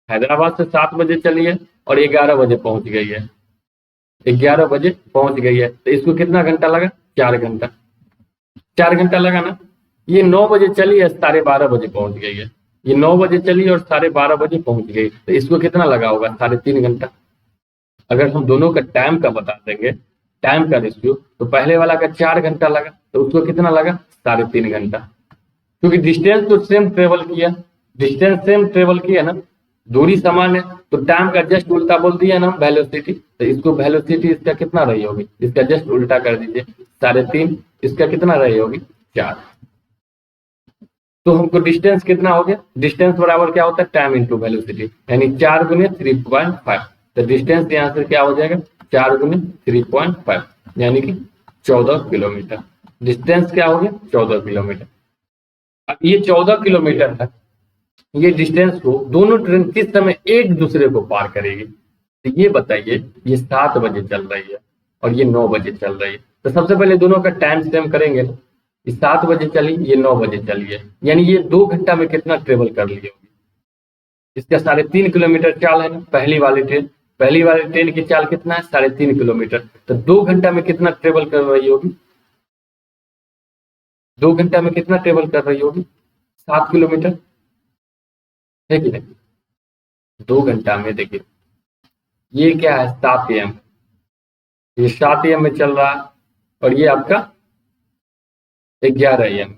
हैदराबाद से 7 बजे चली है और 11 बजे पहुंच गई है, 11 बजे पहुंच गई है, तो इसको कितना घंटा लगा? 4 घंटा। 4 घंटा लगा ना। ये 9 बजे चली है, 12:30 बजे पहुंच गई है। ये 9 बजे चली और 12:30 बजे पहुंच गई, तो इसको कितना लगा होगा? 3.5 घंटा। अगर हम दोनों का टाइम का बता देंगे, टाइम का रेशियो, तो पहले वाला का 4 घंटा लगा, तो उसको कितना लगा? 3.5 घंटा। क्योंकि डिस्टेंस तो सेम ट्रेवल किया, डिस्टेंस सेम ट्रेवल किया ना, दूरी समान है, तो टाइम का जस्ट उल्टा बोल दिया ना वेलोसिटी, तो इसको वेलोसिटी इसका कितना रही होगी? इसका जस्ट उल्टा कर दीजिए, 3.5, इसका कितना रही होगी? 4। तो हमको डिस्टेंस कितना हो गया? डिस्टेंस बराबर क्या होता है? टाइम इंटू वेलोसिटी, यानी 4 × 3.5। तो डिस्टेंस यहाँ से क्या हो जाएगा? 4 × 3.5 यानी कि 14 किलोमीटर। डिस्टेंस क्या हो गया? 14 किलोमीटर। अब ये 14 किलोमीटर है, ये डिस्टेंस को दोनों ट्रेन किस समय एक दूसरे को पार करेगी? तो ये बताइए, ये 7 बजे चल रही है और ये 9 बजे चल रही है, तो सबसे पहले दोनों का टाइम सेम करेंगे ना। ये 7 बजे चली, ये 9 बजे चली है, यानी ये 2 घंटा में कितना ट्रेवल कर ली होगी? इसका 3.5 किलोमीटर चाल है ना पहली वाली ट्रेन, पहली वाली ट्रेन की चाल कितना है, 3.5 किलोमीटर। तो 2 घंटा में कितना ट्रेवल कर रही होगी, 2 घंटा में कितना ट्रेवल कर रही होगी, 7 किलोमीटर, है कि नहीं। 2 घंटा में देखिए ये क्या है, 7 AM, ये 7 AM में चल रहा है, और ये आपका 11 AM,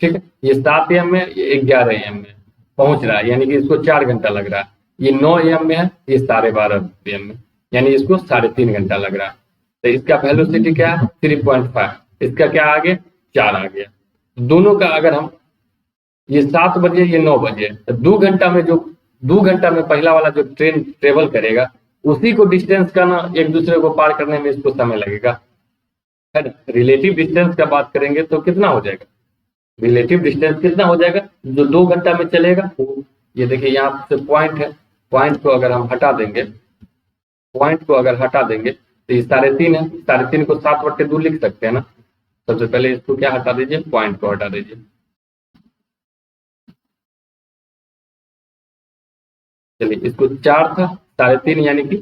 ठीक है। ये 7 AM में, ये 11 AM में पहुंच रहा है, यानी कि इसको 4 घंटा लग रहा है। ये 9 AM में है, ये 12:30 PM में, यानी इसको 3.5 घंटा लग रहा है। तो इसका वेलोसिटी क्या है, 3.5, इसका क्या आ गया, 4 आ गया। दोनों का अगर हम, ये 7 बजे, ये 9 बजे, तो 2 घंटा में, जो 2 घंटा में पहला वाला जो ट्रेन ट्रेवल करेगा, उसी को डिस्टेंस का ना एक दूसरे को पार करने में इसको समय लगेगा, है ना। रिलेटिव डिस्टेंस का बात करेंगे तो कितना हो जाएगा, रिलेटिव डिस्टेंस कितना हो जाएगा, जो 2 घंटा में चलेगा वो, ये देखिए यहाँ से पॉइंट है, पॉइंट को अगर हम हटा देंगे, पॉइंट को अगर हटा देंगे तो ये 3.5 है, 3.5 को 7/2 लिख सकते हैं ना। सबसे पहले इसको क्या हटा दीजिए, पॉइंट को हटा दीजिए। चलिए इसको 4 था, 3.5 यानी कि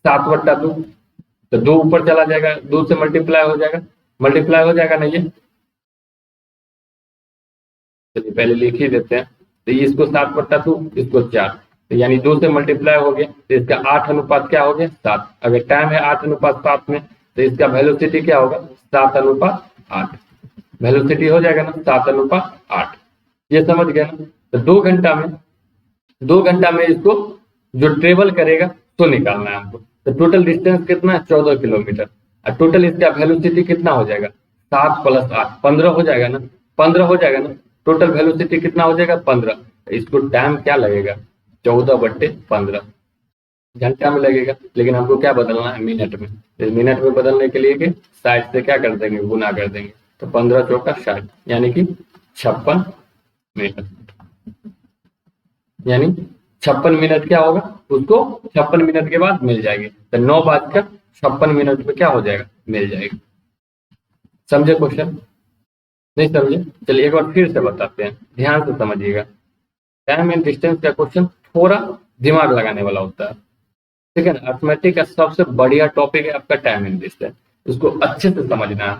7/2, तो 2 ऊपर चला जाएगा, 2 से मल्टीप्लाई हो जाएगा, मल्टीप्लाई हो जाएगा ना ये। चलिए पहले लिख ही देते हैं, तो इसको 7/2, इसको 4, तो यानी 2 से मल्टीप्लाई हो गया, तो इसका 8 अनुपात क्या हो गया, 7। अगर टाइम है 8:7 में, तो इसका वेलोसिटी क्या होगा, 7:8, वेलोसिटी हो जाएगा ना 7:8। ये समझ गए ना। तो 2 घंटा में, 2 घंटा में इसको जो ट्रेवल करेगा तो निकालना है हमको। तो टोटल डिस्टेंस कितना है, 14 किलोमीटर, और टोटल इसका वेलोसिटी कितना हो जाएगा, 7 + 8, 15 हो जाएगा ना, 15 हो जाएगा ना। टोटल वेलोसिटी कितना हो जाएगा, 15। इसको टाइम क्या लगेगा, 14/15 घंटा में लगेगा, लेकिन हमको क्या बदलना है, मिनट में। तो मिनट में बदलने के लिए 60 से क्या कर देंगे, गुना कर देंगे, तो 15 चौका 60, यानी कि 56 मिनट, यानी 56 मिनट क्या होगा, उसको 56 मिनट के बाद मिल जाएगी। तो 9:56 में क्या हो जाएगा, मिल जाएगी। समझे क्वेश्चन, नहीं समझे, चलिए एक बार फिर से बताते हैं, ध्यान से समझिएगा। टाइम एंड डिस्टेंस का क्वेश्चन थोड़ा दिमाग लगाने वाला होता है, ठीक है ना। अर्थमेटिक का सबसे बढ़िया टॉपिक है आपका टाइम एंड डिस्टेंस, इसको अच्छे से समझना है।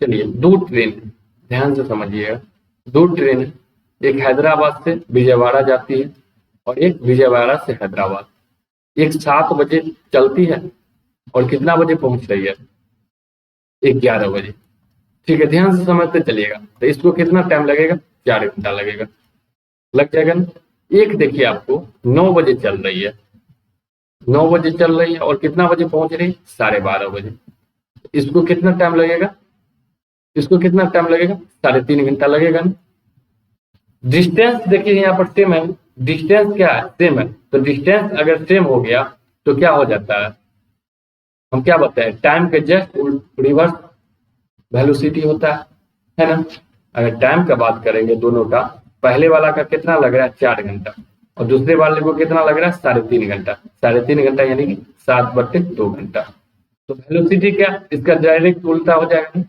चलिए 2 ट्रेन, ध्यान से समझिएगा, 2 ट्रेन है, एक हैदराबाद से विजयवाड़ा जाती है, और एक विजयवाड़ा से हैदराबाद। एक 7 बजे चलती है, और कितना बजे पहुंच रही है, 11 बजे, ठीक है। ध्यान से समझते चलिएगा। तो इसको कितना टाइम लगेगा, 4 घंटा लगेगा, लग जाएगा ना। एक देखिए आपको 9 बजे चल रही है, 9 बजे चल रही है, और कितना बजे पहुंच रही है, 12:30 बजे। इसको कितना टाइम लगेगा, इसको कितना टाइम लगेगा, 3.5 घंटा लगेगा ना। डिस्टेंस देखिए यहाँ पर सेम है, डिस्टेंस क्या है, सेम है। तो डिस्टेंस अगर सेम हो गया तो क्या हो जाता है, हम क्या बताएं, टाइम के जस्ट रिवर्स वेलोसिटी होता है ना। अगर टाइम का बात करेंगे दोनों का, पहले वाला का कितना लग रहा है, 4 घंटा, और दूसरे वाले को कितना लग रहा है, 3.5 घंटा, 3.5 घंटा यानी कि 7/2 घंटा। तो वेलोसिटी क्या, इसका डायरेक्ट उल्टा हो जाएगा,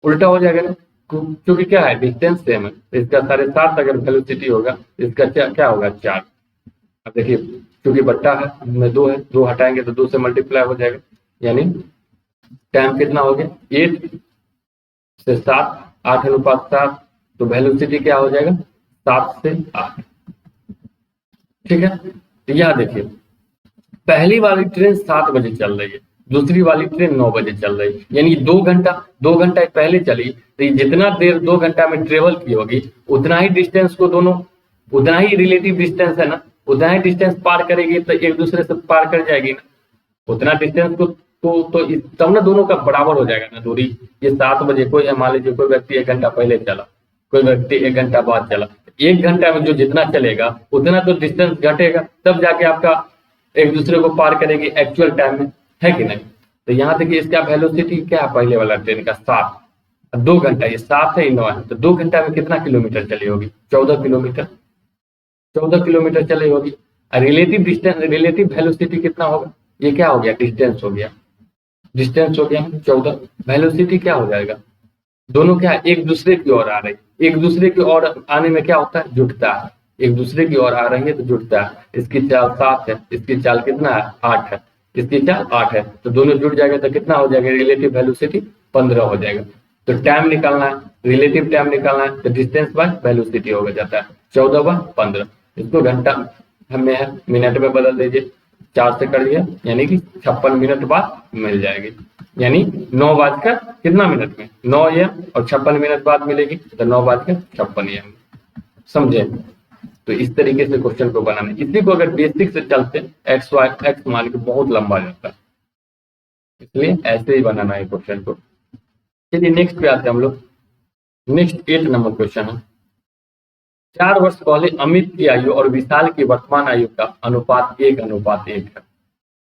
उल्टा हो जाएगा ना, क्योंकि क्या है, डिस्टेंस सेम है। तो इसका 7.5 अगर वेलोसिटी होगा, इसका क्या होगा, 4। अब देखिए क्योंकि बट्टा है, में 2 है, 2 हटाएंगे तो 2 से मल्टीप्लाई हो जाएगा, यानी टाइम कितना हो गया, 8 से 7, 8:7, तो वेलोसिटी क्या हो जाएगा, 7 से 8, ठीक है। तो यहाँ देखिए पहली वाली ट्रेन 7 बजे चल रही है, दूसरी वाली ट्रेन 9 बजे चल रही है, यानी 2 घंटा पहले चली, तो जितना देर 2 घंटा में ट्रेवल की होगी, उतना ही डिस्टेंस को दोनों, उतना ही रिलेटिव डिस्टेंस है ना, उतना ही डिस्टेंस पार करेगी, तो एक दूसरे से पार कर जाएगी ना, उतना डिस्टेंस को तो तब ना दोनों का बराबर हो जाएगा ना दूरी। ये 7 बजे, कोई मान लीजिए कोई व्यक्ति 1 घंटा पहले चला, कोई व्यक्ति 1 घंटा बाद चला, 1 घंटा में जो जितना चलेगा उतना तो डिस्टेंस घटेगा, तब जाके आपका एक दूसरे को पार करेगी एक्चुअल टाइम में, है कि नहीं। तो यहाँ देखिए इसका वेलोसिटी क्या है, पहले वाला ट्रेन का 7, 2 घंटा, ये 7 है, 9 है, तो 2 घंटा में कितना किलोमीटर चली होगी, 14 किलोमीटर, 14 किलोमीटर चली होगी। रिलेटिव डिस्टेंस, रिलेटिव वेलोसिटी कितना होगा, ये क्या हो गया, डिस्टेंस हो गया, डिस्टेंस हो गया 14, वेलोसिटी क्या हो जाएगा, दोनों क्या एक दूसरे की ओर आ रही, एक दूसरे की ओर आने में क्या होता है, जुटता है, एक दूसरे की ओर आ रही है तो जुड़ता है। इसकी चाल 7 है, इसकी चाल कितना है 8 है, इसकी चाल 8 है, तो दोनों जुड़ जाएगा तो कितना हो जाएगा रिलेटिव वेलोसिटी 15 हो जाएगा। तो टाइम निकालना है, रिलेटिव टाइम निकालना है तो डिस्टेंस बाय वेलोसिटी हो जाता है 14/15। इसको घंटा हमें है मिनट में बदल दीजिए, 4 से कर दिया यानी कि 56 मिनट बाद मिल जाएगी, यानी 9 बजकर कितना मिनट में 9 AM और 56 मिनट बाद मिलेगी तो 9 बजकर 56 AM। समझे? तो इस तरीके से क्वेश्चन को बनाना है। इसी को अगर बेसिक से चलते एक्स वाई एक्स मान के बहुत लंबा जाता है, इसलिए ऐसे ही बनाना है क्वेश्चन को। चलिए नेक्स्ट पे आते हैं हम लोग। नेक्स्ट 8 नंबर क्वेश्चन है। 4 वर्ष पहले अमित की आयु और विशाल की वर्तमान आयु का अनुपात 1:1 है।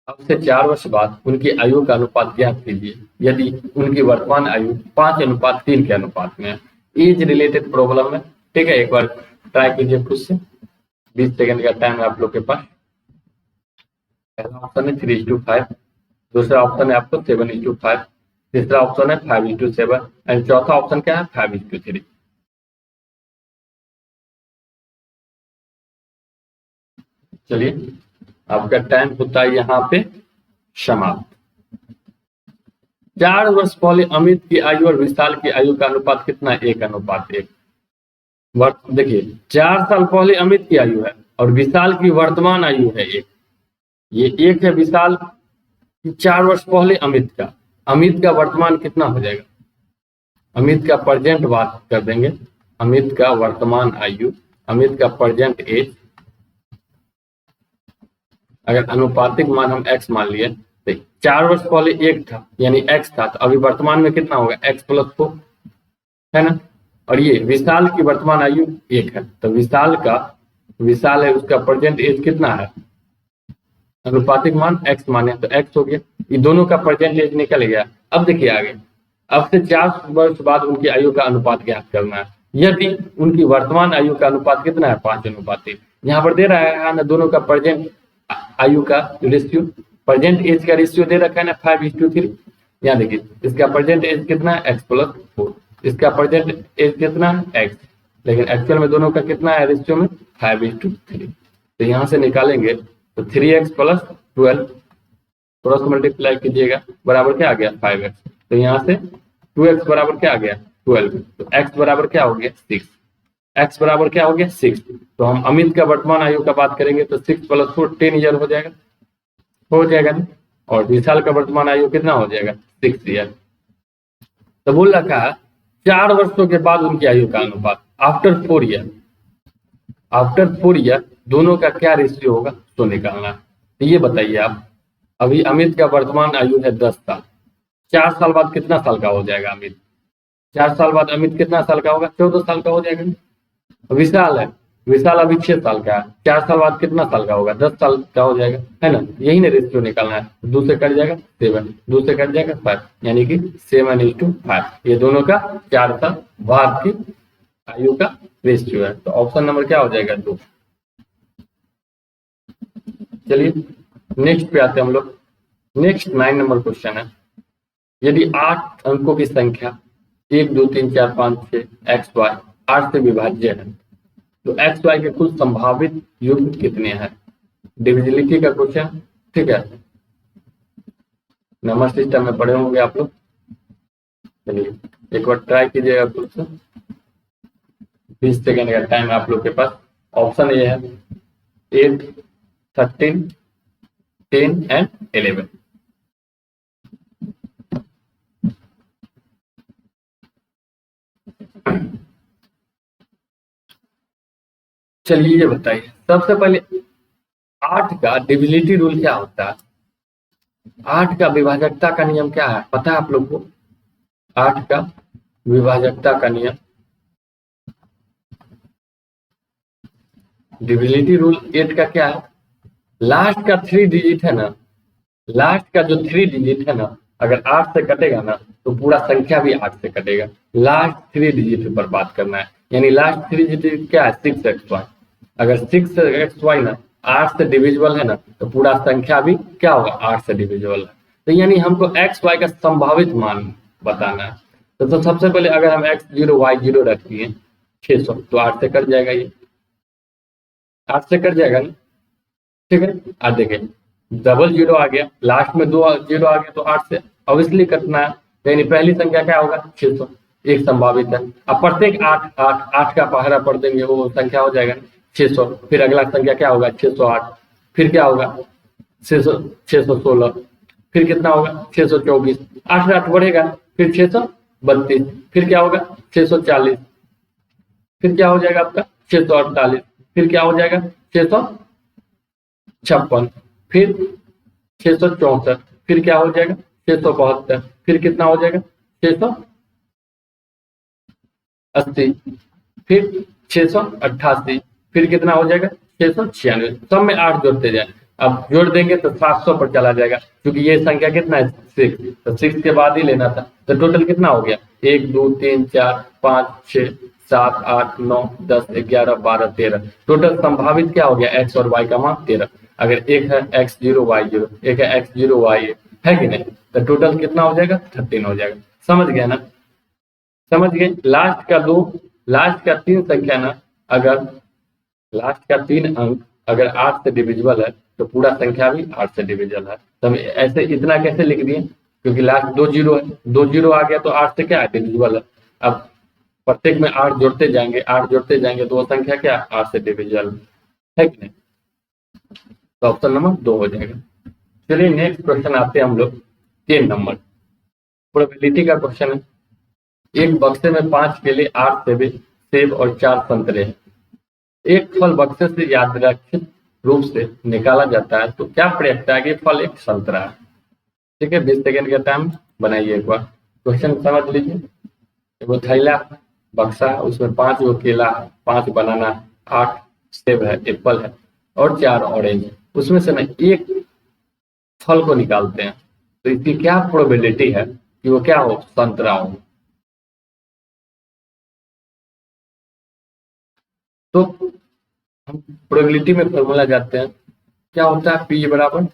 अब से 4 वर्ष बाद उनकी आयु का अनुपात ज्ञात कीजिए यदि उनकी वर्तमान आयु 5:3 के अनुपात में है। एज रिलेटेड प्रॉब्लम है, ठीक है। एक बार ट्राई कीजिए खुद से, 20 सेकंड का टाइम है आप लोग के पास। पहला ऑप्शन है 3:5, दूसरा ऑप्शन है आपको 7:5, तीसरा ऑप्शन है 5:7 एंड चौथा ऑप्शन क्या है 5:3। चलिए आपका टाइम होता है यहाँ पे समाप्त। 4 वर्ष पहले अमित की आयु और विशाल की आयु का अनुपात कितना है 1:1। देखिए 4 साल पहले अमित की आयु है और विशाल की वर्तमान आयु है 1। ये 1 है विशाल, 4 वर्ष पहले अमित का वर्तमान कितना हो जाएगा, अमित का प्रेजेंट बात कर देंगे, अमित का वर्तमान आयु, अमित का प्रेजेंट एज। अगर अनुपातिक मान हम x मान लिए तो 4 वर्ष पहले 1 था यानी x था, तो अभी वर्तमान में कितना होगा x+4 है ना। और ये विशाल की वर्तमान आयु 1 है, तो विशाल है उसका प्रेजेंट एज कितना है, अनुपातिक मान x माने तो x हो गया। ये दोनों का प्रेजेंट एज निकल गया। अब देखिए आगे, अब से 4 वर्ष बाद उनकी आयु का अनुपात ज्ञात करना है यदि उनकी वर्तमान आयु का अनुपात कितना है 5:3। यहाँ पर दे रहा है ना दोनों का प्रेजेंट आयु का रेशियो, प्रेजेंट एज का रेशियो दे रखा है ना 5:3। यहाँ देखिए इसका प्रेजेंट एज कितना है x+4, इसका प्रेजेंट एज कितना है x, लेकिन एक्चुअल में दोनों का कितना है रेशियो में 5:3। तो यहाँ से निकालेंगे तो 3x + 12 क्रॉस मल्टीप्लाई कीजिएगा बराबर क्या आ गया 5x। तो यहाँ से 2x बराबर क्या आ गया 12, तो x बराबर क्या हो गया 6, x बराबर क्या हो गया 6। तो हम अमित का वर्तमान आयु का बात करेंगे तो 6 + 4 10 ईयर हो जाएगा नहीं। और विशाल का वर्तमान आयु कितना हो जाएगा 6 ईयर। तो बोल रखा है 4 वर्षों के बाद उनकी आयु का अनुपात आफ्टर 4 ईयर दोनों का क्या रेशियो होगा तो निकालना। तो ये बताइए आप, अभी अमित का वर्तमान आयु है 10 साल, 4 साल बाद कितना साल का हो जाएगा अमित, 4 साल बाद अमित कितना साल का होगा 14 साल का हो जाएगा। विशाल अभी 6 साल का है, 4 साल बाद कितना साल का होगा 10 साल का हो जाएगा, है ना। यही ना रेशियो निकालना है। 2 से कट जाएगा 7, 2 से कट जाएगा 5, यानी कि 7:5। ये दोनों का 4 साल बाद की आयु का रेशियो है। तो ऑप्शन नंबर क्या हो जाएगा 2। चलिए नेक्स्ट पे आते हैं हम लोग। नेक्स्ट 9 नंबर क्वेश्चन है। यदि 8 अंकों की संख्या 1 2 3 4 5 6 एक्स वाई 8 से विभाज्य है तो एक्स वाई के कुल संभावित युग्म कितने हैं। डिविजिबिलिटी का क्वेश्चन, ठीक है, नंबर सिस्टम में पढ़े होंगे आप लोग। चलिए एक बार ट्राई कीजिएगा खुद से, 20 सेकेंड का टाइम आप लोग के पास। ऑप्शन ए है 8 13 10 एंड 11। चलिए ये बताइए सबसे पहले 8 का डिविजिबिलिटी रूल क्या होता है, 8 का विभाजकता का नियम क्या है पता है आप लोग को। 8 का विभाजकता का नियम, डिविजिबिलिटी रूल 8 का क्या है, लास्ट का 3 डिजिट है ना, लास्ट का जो 3 डिजिट है ना अगर 8 से कटेगा ना तो पूरा संख्या भी 8 से कटेगा। लास्ट 3 डिजिट पर बात करना है, यानी लास्ट 3 डिजिट क्या है 6xy। अगर 6xy ना 8 से डिविजिबल है ना तो पूरा संख्या भी क्या होगा 8 से डिविजिबल है। तो यानी हमको xy का संभावित मान बताना है। तो सबसे पहले अगर हम x0 y0 रखिए 600 तो 8 से कट जाएगा ये, 8 से कट जाएगा ना, ठीक है। आज देखिए डबल जीरो आ गया, लास्ट में 2 जीरो आ गया तो 8 से ऑब्वियसली कटना है, यानी पहली संख्या क्या होगा 600, एक संभावित है। अब प्रत्येक 8 8 8 का पहरा पढ़ देंगे वो संख्या हो जाएगा 600, फिर अगला संख्या क्या होगा 608, फिर क्या होगा 600 616, फिर कितना होगा 624, 8 से 8 बढ़ेगा, फिर 632, फिर क्या होगा 640, फिर क्या हो जाएगा आपका 648, फिर क्या हो जाएगा 656, फिर 664, फिर क्या हो जाएगा 672, फिर कितना हो जाएगा 680, फिर 688, फिर कितना हो जाएगा 696, सब में 8 जोड़ते जाए। अब जोड़ देंगे तो 700 पर चला जाएगा, क्योंकि ये संख्या कितना है 6, तो 6 के बाद ही लेना था। तो टोटल कितना हो गया 1 2 3 4 5 6 7 8 9 10 11 12 13, टोटल संभावित क्या हो गया एक्स और वाई का मान 13। अगर एक है x0 y0, एक है x0 y है कि नहीं, तो टोटल कितना हो जाएगा 13 हो जाएगा। समझ गया ना, समझ गए। लास्ट का 3 संख्या ना, अगर लास्ट का 3 अंक अगर 8 से डिविजिबल है तो पूरा संख्या भी 8 से डिविजिबल है। तो हम ऐसे इतना कैसे लिख दिए, क्योंकि लास्ट 2 जीरो है, 2 जीरो आ गया तो 8 से क्या डिविजिबल है। अब प्रत्येक में 8 जोड़ते जाएंगे, 8 जोड़ते जाएंगे तो वो संख्या क्या 8 से डिविजिबल है कि नहीं, तो ऑप्शन नंबर 2 हो जाएगा। चलिए नेक्स्ट क्वेश्चन आते हैं हम लोग 3 नंबर, प्रोबेबिलिटी का क्वेश्चन है। एक बक्से में 5 केले, 8 सेब और 4 संतरे हैं। एक फल बक्से से यादृच्छिक रूप से निकाला जाता है तो क्या प्रयत्न है कि फल एक संतरा है। ठीक है, 20 सेकेंड का टाइम बनाइए, एक बार क्वेश्चन समझ लीजिए। वो थैला बक्सा है, उसमें 5 गो केला है, 5 बनाना, 8 सेब है, एप्पल है और 4 ऑरेंज है। उसमें से ना एक फल को निकालते हैं, तो इसकी क्या प्रोबेबिलिटी है कि वो क्या हो संतरा हो। तो हम प्रोबेबिलिटी में फॉर्मूला जाते हैं, क्या होता है पी बराबर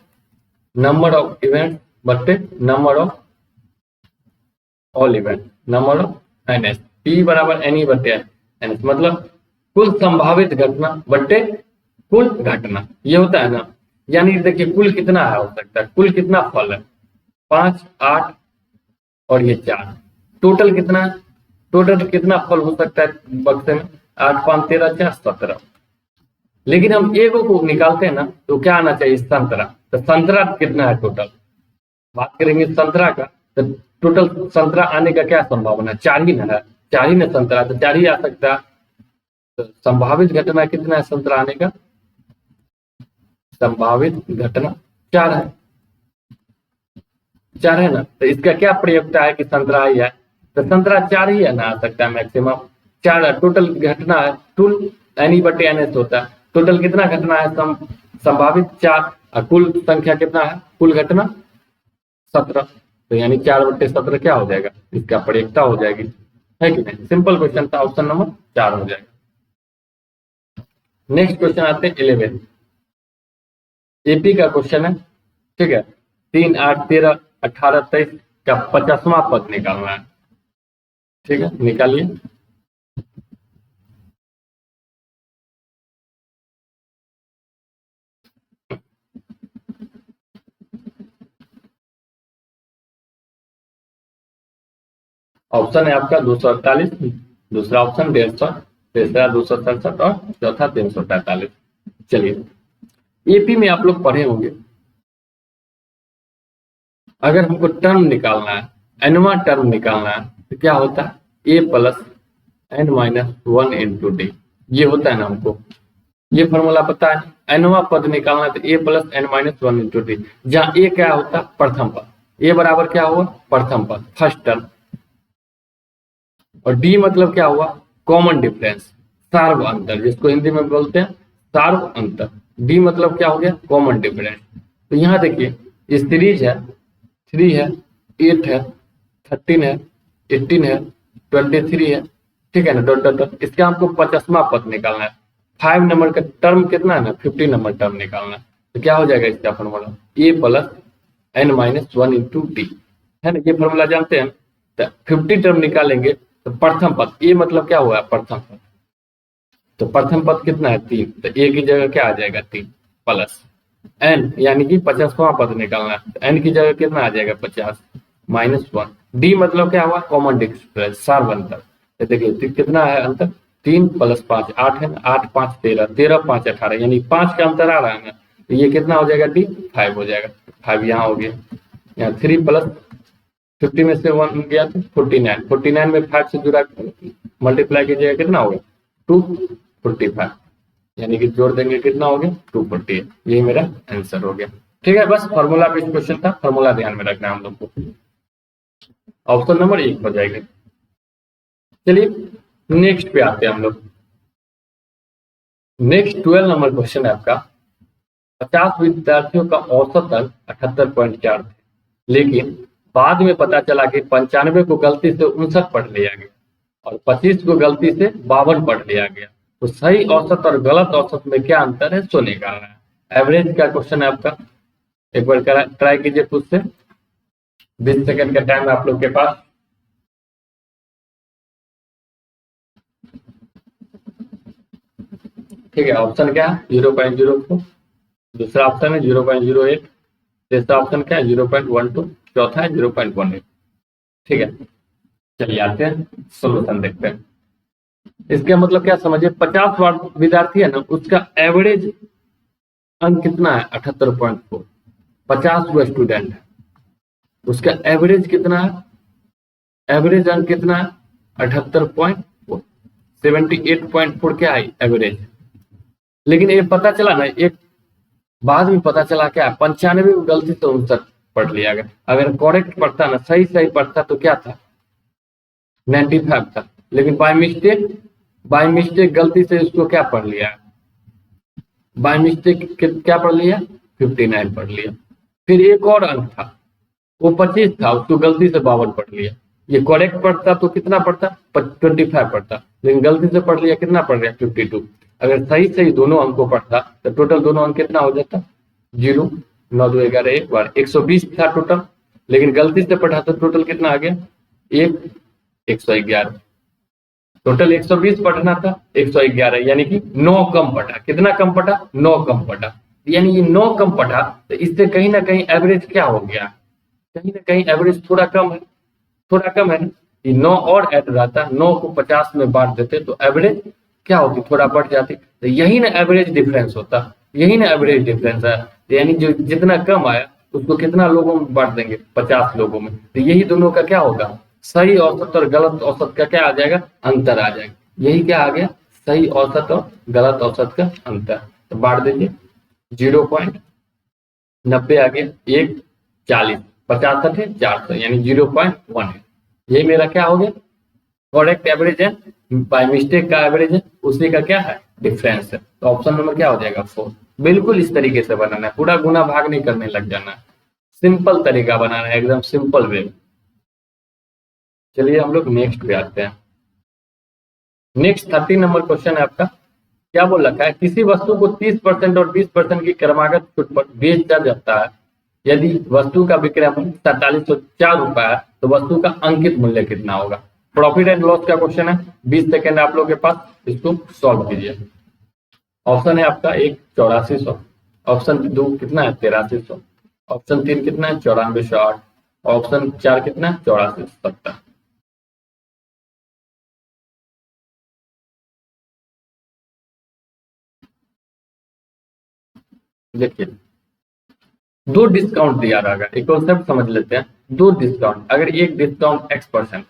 नंबर ऑफ इवेंट बट्टे number of all event, number of n s, p बराबर एन ई बट्टे एन एस, मतलब कुल संभावित घटना बट्टे कुल घटना, ये होता है ना। यानी देखिए कुल कितना है हो सकता है, कुल कितना फल है 5 8 और ये 4, टोटल कितना है, टोटल कितना फल हो सकता है बक्से में 8 5 13 4 17। लेकिन हम एगो को निकालते हैं ना तो क्या आना चाहिए संतरा, तो संतरा कितना है टोटल, बात करेंगे संतरा का, तो टोटल संतरा आने का क्या संभावना है 4 ही ना है, 4 ही ना संतरा, तो 4 ही आ सकता है। तो संभावित घटना कितना है संतरा आने का, संभावित घटना 4 है, 4 है ना। तो इसका क्या प्रयोगता है कि संतरा ही है, तो संतरा 4 ही है ना आ सकता है मैक्सिमम 4 है। टोटल घटना है टूल एन ई बटे एन एस होता है, टोटल कितना घटना है संभावित 4 और कुल संख्या कितना है कुल घटना 17, तो यानी 4/17 क्या हो जाएगा, इसका प्रयोगता हो जाएगी, है कि नहीं। सिंपल क्वेश्चन था, ऑप्शन नंबर 4 हो जाएगा। नेक्स्ट क्वेश्चन आते हैं 11 एपी का क्वेश्चन है, ठीक है। 3 8 13 18 23 का 50वां पद निकालना है, ठीक है निकालिए। ऑप्शन है आपका 248, दूसरा ऑप्शन 150, तीसरा 267 और चौथा 343। चलिए एपी में आप लोग पढ़े होंगे, अगर हमको टर्म निकालना है, एनवा टर्म निकालना है, तो क्या होता है A plus N minus 1 into D, ये होता है ना हमको, ये फॉर्मूला पता है। एनवा पद निकालना है तो A plus N minus 1 into D, जहां ए क्या होता है प्रथम पद, ए बराबर क्या हुआ प्रथम पद फर्स्ट टर्म, और डी मतलब क्या हुआ कॉमन डिफरेंस सार्व अंतर, जिसको हिंदी में बोलते हैं सार्व अंतर। डी मतलब क्या हो गया कॉमन डिफरेंस। तो यहाँ देखिए ये सीरीज है, 3 है 8 है 13 है 18 है 23 है, ठीक है ना डॉट डॉट डॉट। इसका हमको 50वां पद निकालना है, 5 नंबर का टर्म कितना है ना 50 नंबर टर्म निकालना है, तो क्या हो जाएगा इसका formula A plus N minus 1 into D, है ना, ये फॉर्मूला जानते हैं। तो 50 टर्म निकालेंगे तो प्रथम पद, ए मतलब क्या हुआ प्रथम पद, तो प्रथम पद कितना है 3, तो ए की जगह क्या आ जाएगा 3 प्लस एन, यानी कि 50वां पद निकालना है, तो एन की जगह कितना आ जाएगा 50 -1। डी मतलब क्या हुआ, कॉमन डिफरेंस, सार अंतर। तो देखिए कितना है अंतर, 3 + 5 8 है ना, 8 5 13, 13 5 18, यानी 5 का अंतर आ रहा है ना, तो ये कितना हो जाएगा डी 5 हो जाएगा, 5 यहाँ हो गया। यहाँ 3 + 50 में से 1 गया तो 49, 49 में 5 से जुड़ा मल्टीप्लाई कीजिएगा कितना होगा 245, यानी कि जोड़ देंगे कितना हो गया 248। यही मेरा आंसर हो गया। ठीक है, बस फॉर्मूला बेस्ड क्वेश्चन था, फॉर्मूला ध्यान में रखना है हम लोग को। ऑप्शन नंबर 1 हो जाएगा। चलिए नेक्स्ट पे आते हैं हम लोग। नेक्स्ट 12 नंबर क्वेश्चन है आपका। 50 विद्यार्थियों का औसत अंक 78.4 थे, लेकिन बाद में पता चला कि 95 को गलती से 59 पढ़ लिया गया और 25 को गलती से 52 पढ़ लिया गया। तो सही औसत और गलत औसत में क्या अंतर है सो निकालना है। एवरेज का क्वेश्चन है आपका, एक बार ट्राई कीजिए खुद से। 20 सेकंड का टाइम है आप लोग के पास। ठीक है, ऑप्शन क्या है 0.04, दूसरा ऑप्शन है 0.08, तीसरा ऑप्शन क्या है 0.12, चौथा है 0.18। ठीक है, चलिए आते हैं सोल्यूशन देखते हैं। इसका मतलब क्या समझिए, 50 विद्यार्थी है ना, उसका एवरेज अंक कितना है 78.4, 50 वो स्टूडेंट है, उसका एवरेज कितना है, एवरेज अंक कितना है 78.4, 78.4 क्या है एवरेज। लेकिन ये पता चला ना, एक बाद में पता चला क्या 95 को गलती से 59 पढ़ लिया गया। अगर करेक्ट पढ़ता ना, सही सही पढ़ता तो क्या था 95 था, लेकिन बाय मिस्टेक गलती से उसको क्या पढ़ लिया, बाय मिस्टेक क्या पढ़ लिया 59 पढ़ लिया। फिर एक और अंक था वो 25 था, उसको गलती से 52 पढ़ लिया। ये करेक्ट पढ़ता तो कितना पढ़ता 25 पढ़ता, लेकिन गलती से पढ़ लिया कितना पढ़ लिया 52। अगर सही सही दोनों अंक को पढ़ता तो टोटल दोनों अंक कितना हो जाता 0, 9 2 11 एक बार 120 था टोटल, लेकिन गलती से पढ़ा तो टोटल कितना आ गया 111। टोटल 120 पढ़ना था 111, यानी कि 9 कम पढ़ा। कितना कम पढ़ा 9 कम पढ़ा, यानी ये 9 कम पढ़ा, तो इससे कहीं ना कहीं एवरेज क्या हो गया, कहीं ना कहीं एवरेज थोड़ा कम है, थोड़ा कम है। ये 9 और ऐड रहता, 9 को 50 में बांट देते तो एवरेज क्या होती थोड़ा बढ़ जाती। तो यही ना एवरेज डिफरेंस होता, यही ना एवरेज डिफरेंस है। यानी जो जितना कम आया उसको कितना लोगों में बांट देंगे 50 लोगों में, तो यही दोनों का क्या होगा सही औसत और गलत औसत का क्या आ जाएगा अंतर आ जाएगा। यही क्या आ गया सही औसत और गलत औसत का अंतर। तो बांट दीजिए 0.90 आ गया 1 40 50 है 400, यानी 0.1 है। ये मेरा क्या हो गया करेक्ट एवरेज है, बाय मिस्टेक का एवरेज है, उसी का क्या है डिफरेंस है। तो ऑप्शन नंबर क्या हो जाएगा 4। बिल्कुल इस तरीके से बनाना है, पूरा गुना भाग नहीं करने लग जाना है, सिंपल तरीका बनाना है, एकदम सिंपल वे। चलिए हम लोग नेक्स्ट पे आते हैं। नेक्स्ट 30 नंबर क्वेश्चन है आपका। क्या बोल रखा है, किसी वस्तु को 30% और 20% की क्रमागत छूट पर बेचा जाता है। यदि वस्तु का विक्रय मूल्य 4704 रुपया है तो वस्तु का अंकित मूल्य कितना होगा। प्रॉफिट एंड लॉस का क्वेश्चन है, 20 सेकेंड आप लोग के पास, इसको सॉल्व कीजिए। ऑप्शन है आपका 1 8400, ऑप्शन 2 कितना है 8300, ऑप्शन 3 कितना है 9408, ऑप्शन 4 कितना है 8470। देखिए दो डिस्काउंट दिया रहेगा, एक कॉन्सेप्ट समझ लेते हैं। दो डिस्काउंट, अगर एक डिस्काउंट x%,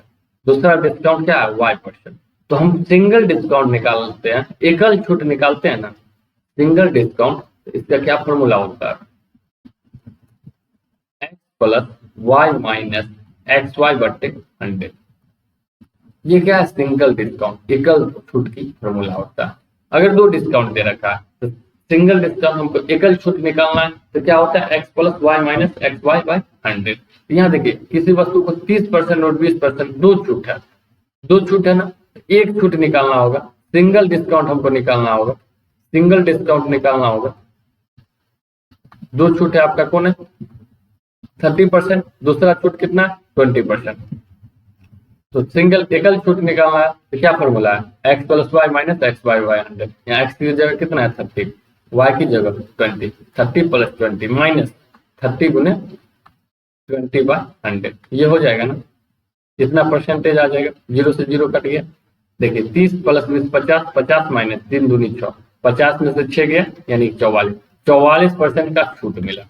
दूसरा डिस्काउंट क्या है y%, तो हम सिंगल डिस्काउंट निकालते हैं, एकल छूट निकालते हैं ना सिंगल डिस्काउंट। तो इसका क्या फॉर्मूला होता है x + y - xy/100। ये क्या है सिंगल डिस्काउंट, एकल छूट की फॉर्मूला होता है। अगर दो डिस्काउंट दे रखा है तो सिंगल डिस्काउंट हमको एकल छूट निकालना है, तो क्या होता है x + y - xy/100। यहाँ देखिए किसी वस्तु को 30% और 20% दो छूट है, दो छूट है ना, एक छूट निकालना होगा, सिंगल डिस्काउंट हमको निकालना होगा, सिंगल डिस्काउंट निकालना होगा। दो छूट है आपका कौन है 30%, दूसरा छूट कितना 20%। तो सिंगल एकल छूट निकालना है तो क्या फॉर्मूला है, x plus y minus x by y 100। यहाँ एक्स की जगह कितना है 30, वाई की जगह 20, 30 प्लस 20 माइनस 30 गुने 20/100, ये हो जाएगा ना। कितना परसेंटेज आ जाएगा, 0 से 0 कट गया। देखिए 30 प्लस 20 50, 50 माइनस 3 दूनी 6, 50 में से 6 गया यानी 44, 44% का छूट मिला।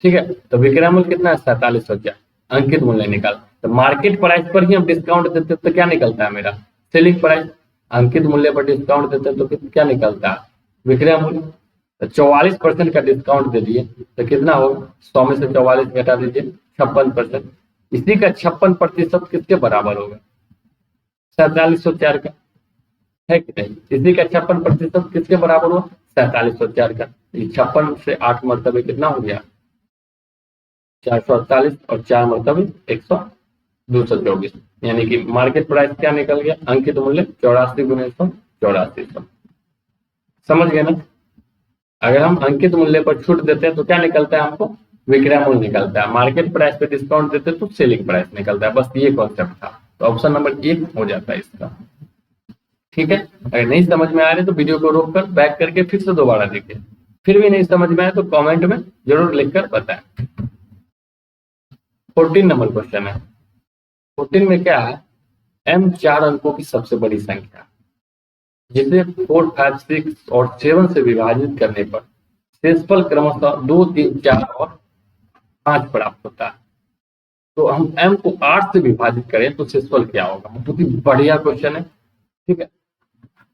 ठीक है, तो विक्रय मूल्य कितना है 4704, अंकित मूल्य निकाल। तो मार्केट प्राइस पर ही हम डिस्काउंट देते तो क्या निकलता है मेरा सेलिंग प्राइस, अंकित मूल्य पर डिस्काउंट देते तो क्या निकलता है विक्रय मूल्य। तो 44% का डिस्काउंट दे दिए तो कितना होगा, 100 में से 44 घटा दीजिए 56%। इसी का 56% किसके बराबर होगा, 4704 का, है कि नहीं। इसी का 56% किसके बराबर हुआ, 4704 का। 56 से 8 मरतबे कितना हो गया 448 और 4 मरतबे 224, यानी कि मार्केट प्राइस क्या निकल गया, अंकित मूल्य 84 गुने 184। समझ गए ना। अगर हम अंकित मूल्य पर छूट देते हैं तो क्या निकलता है हमको, विक्रय मूल्य निकलता है। मार्केट प्राइस पे डिस्काउंट देते हैं तो सेलिंग प्राइस निकलता है। बस ये कॉन्सेप्ट था, तो ऑप्शन नंबर 1 हो जाता है इसका। ठीक है, अगर नहीं समझ में आ रहे तो वीडियो को रोक कर बैक करके फिर से दोबारा देखिए। फिर भी नहीं समझ में आए तो कमेंट में जरूर लिखकर बताएं। 14 नंबर क्वेश्चन है। 14 में क्या है, m 4 अंकों की सबसे बड़ी संख्या जिसे 4, 5, 6 और 7 से विभाजित करने पर शेषफल क्रमशः 2, 3, 4 और 5 प्राप्त होता है। तो हम m को 8 से विभाजित करें तो शेषफल क्या होगा। बहुत ही बढ़िया क्वेश्चन है। ठीक है,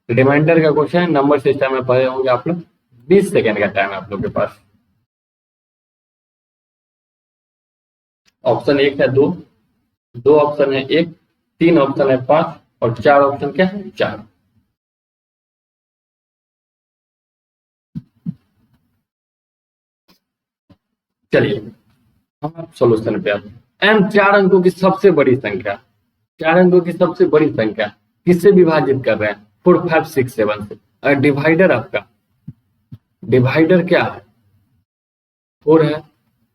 रिमाइंडर का क्वेश्चन है, नंबर सिस्टम में पढ़े होंगे आप लोग। 20 सेकेंड का टाइम है आप लोग के पास। ऑप्शन 1 है 2, 2 ऑप्शन है 1, 3 ऑप्शन है 5 और 4 ऑप्शन क्या है 4। चलिए हम अब सोल्यूशन पे आते हैं। m 4 अंकों की सबसे बड़ी संख्या, 4 अंकों की सबसे बड़ी संख्या किससे विभाजित कर रहे हैं, 4, 5, 6, 7 से। और डिवाइडर आपका, डिवाइडर क्या है, 4 है,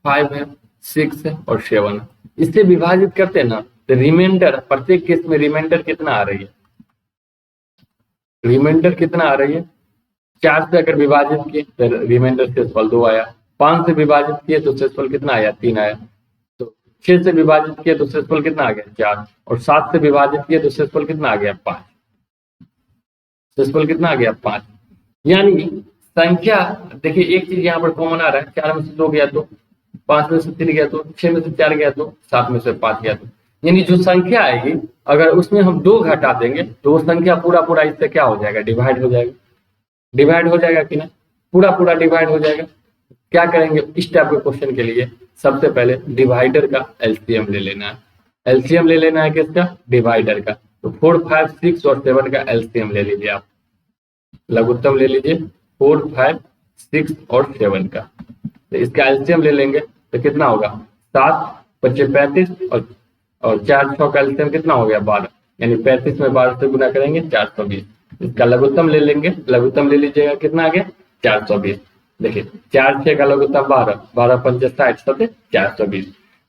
5 है, 6 है और 7 है। इससे विभाजित करते हैं ना तो रिमाइंडर, प्रत्येक केस में रिमाइंडर कितना आ रही है, रिमाइंडर कितना आ रही है। 4 से अगर विभाजित किए तो रिमाइंडर शेषफल 2 आया, 5 से विभाजित किए तो शेषफल कितना आया 3 आया, तो 6 से विभाजित किए तो शेषफल कितना आ गया 4, और 7 से विभाजित किए तो शेषफल कितना आ गया 5, शेषफल कितना आ गया 5। यानी संख्या देखिए, एक चीज यहाँ पर कॉमन आ रहा है, 4 में से 2 गया तो, 5 में से 3 गया तो, 6 में से 4 गया तो, 7 में से 5 गया तो, यानी जो संख्या आएगी अगर उसमें हम 2 घटा देंगे तो वो संख्या पूरा पूरा इससे क्या हो जाएगा, डिवाइड हो जाएगा। डिवाइड हो जाएगा कि ना, पूरा पूरा डिवाइड हो जाएगा। क्या करेंगे इस टाइप के क्वेश्चन के लिए, सबसे पहले डिवाइडर का एलसीएम ले लेना है। एलसीएम ले लेना है किसका, डिवाइडर का। तो 4, 5, 6 और 7 का एलसीएम ले लीजिए आप, लघुत्तम ले लीजिए 4, 5, 6 और 7 का। तो इसका एलसीएम ले लेंगे तो कितना होगा 7, 25, 35 और 4, 6 का एलसीएम कितना हो गया 12, यानी 35 में 12 से गुना करेंगे 420। इसका लघुत्तम ले लेंगे, लघुत्तम ले लीजिएगा कितना आ गया 420। देखिए 4, 6 का लघुत्तम 12, 12 पंचे 60, 420,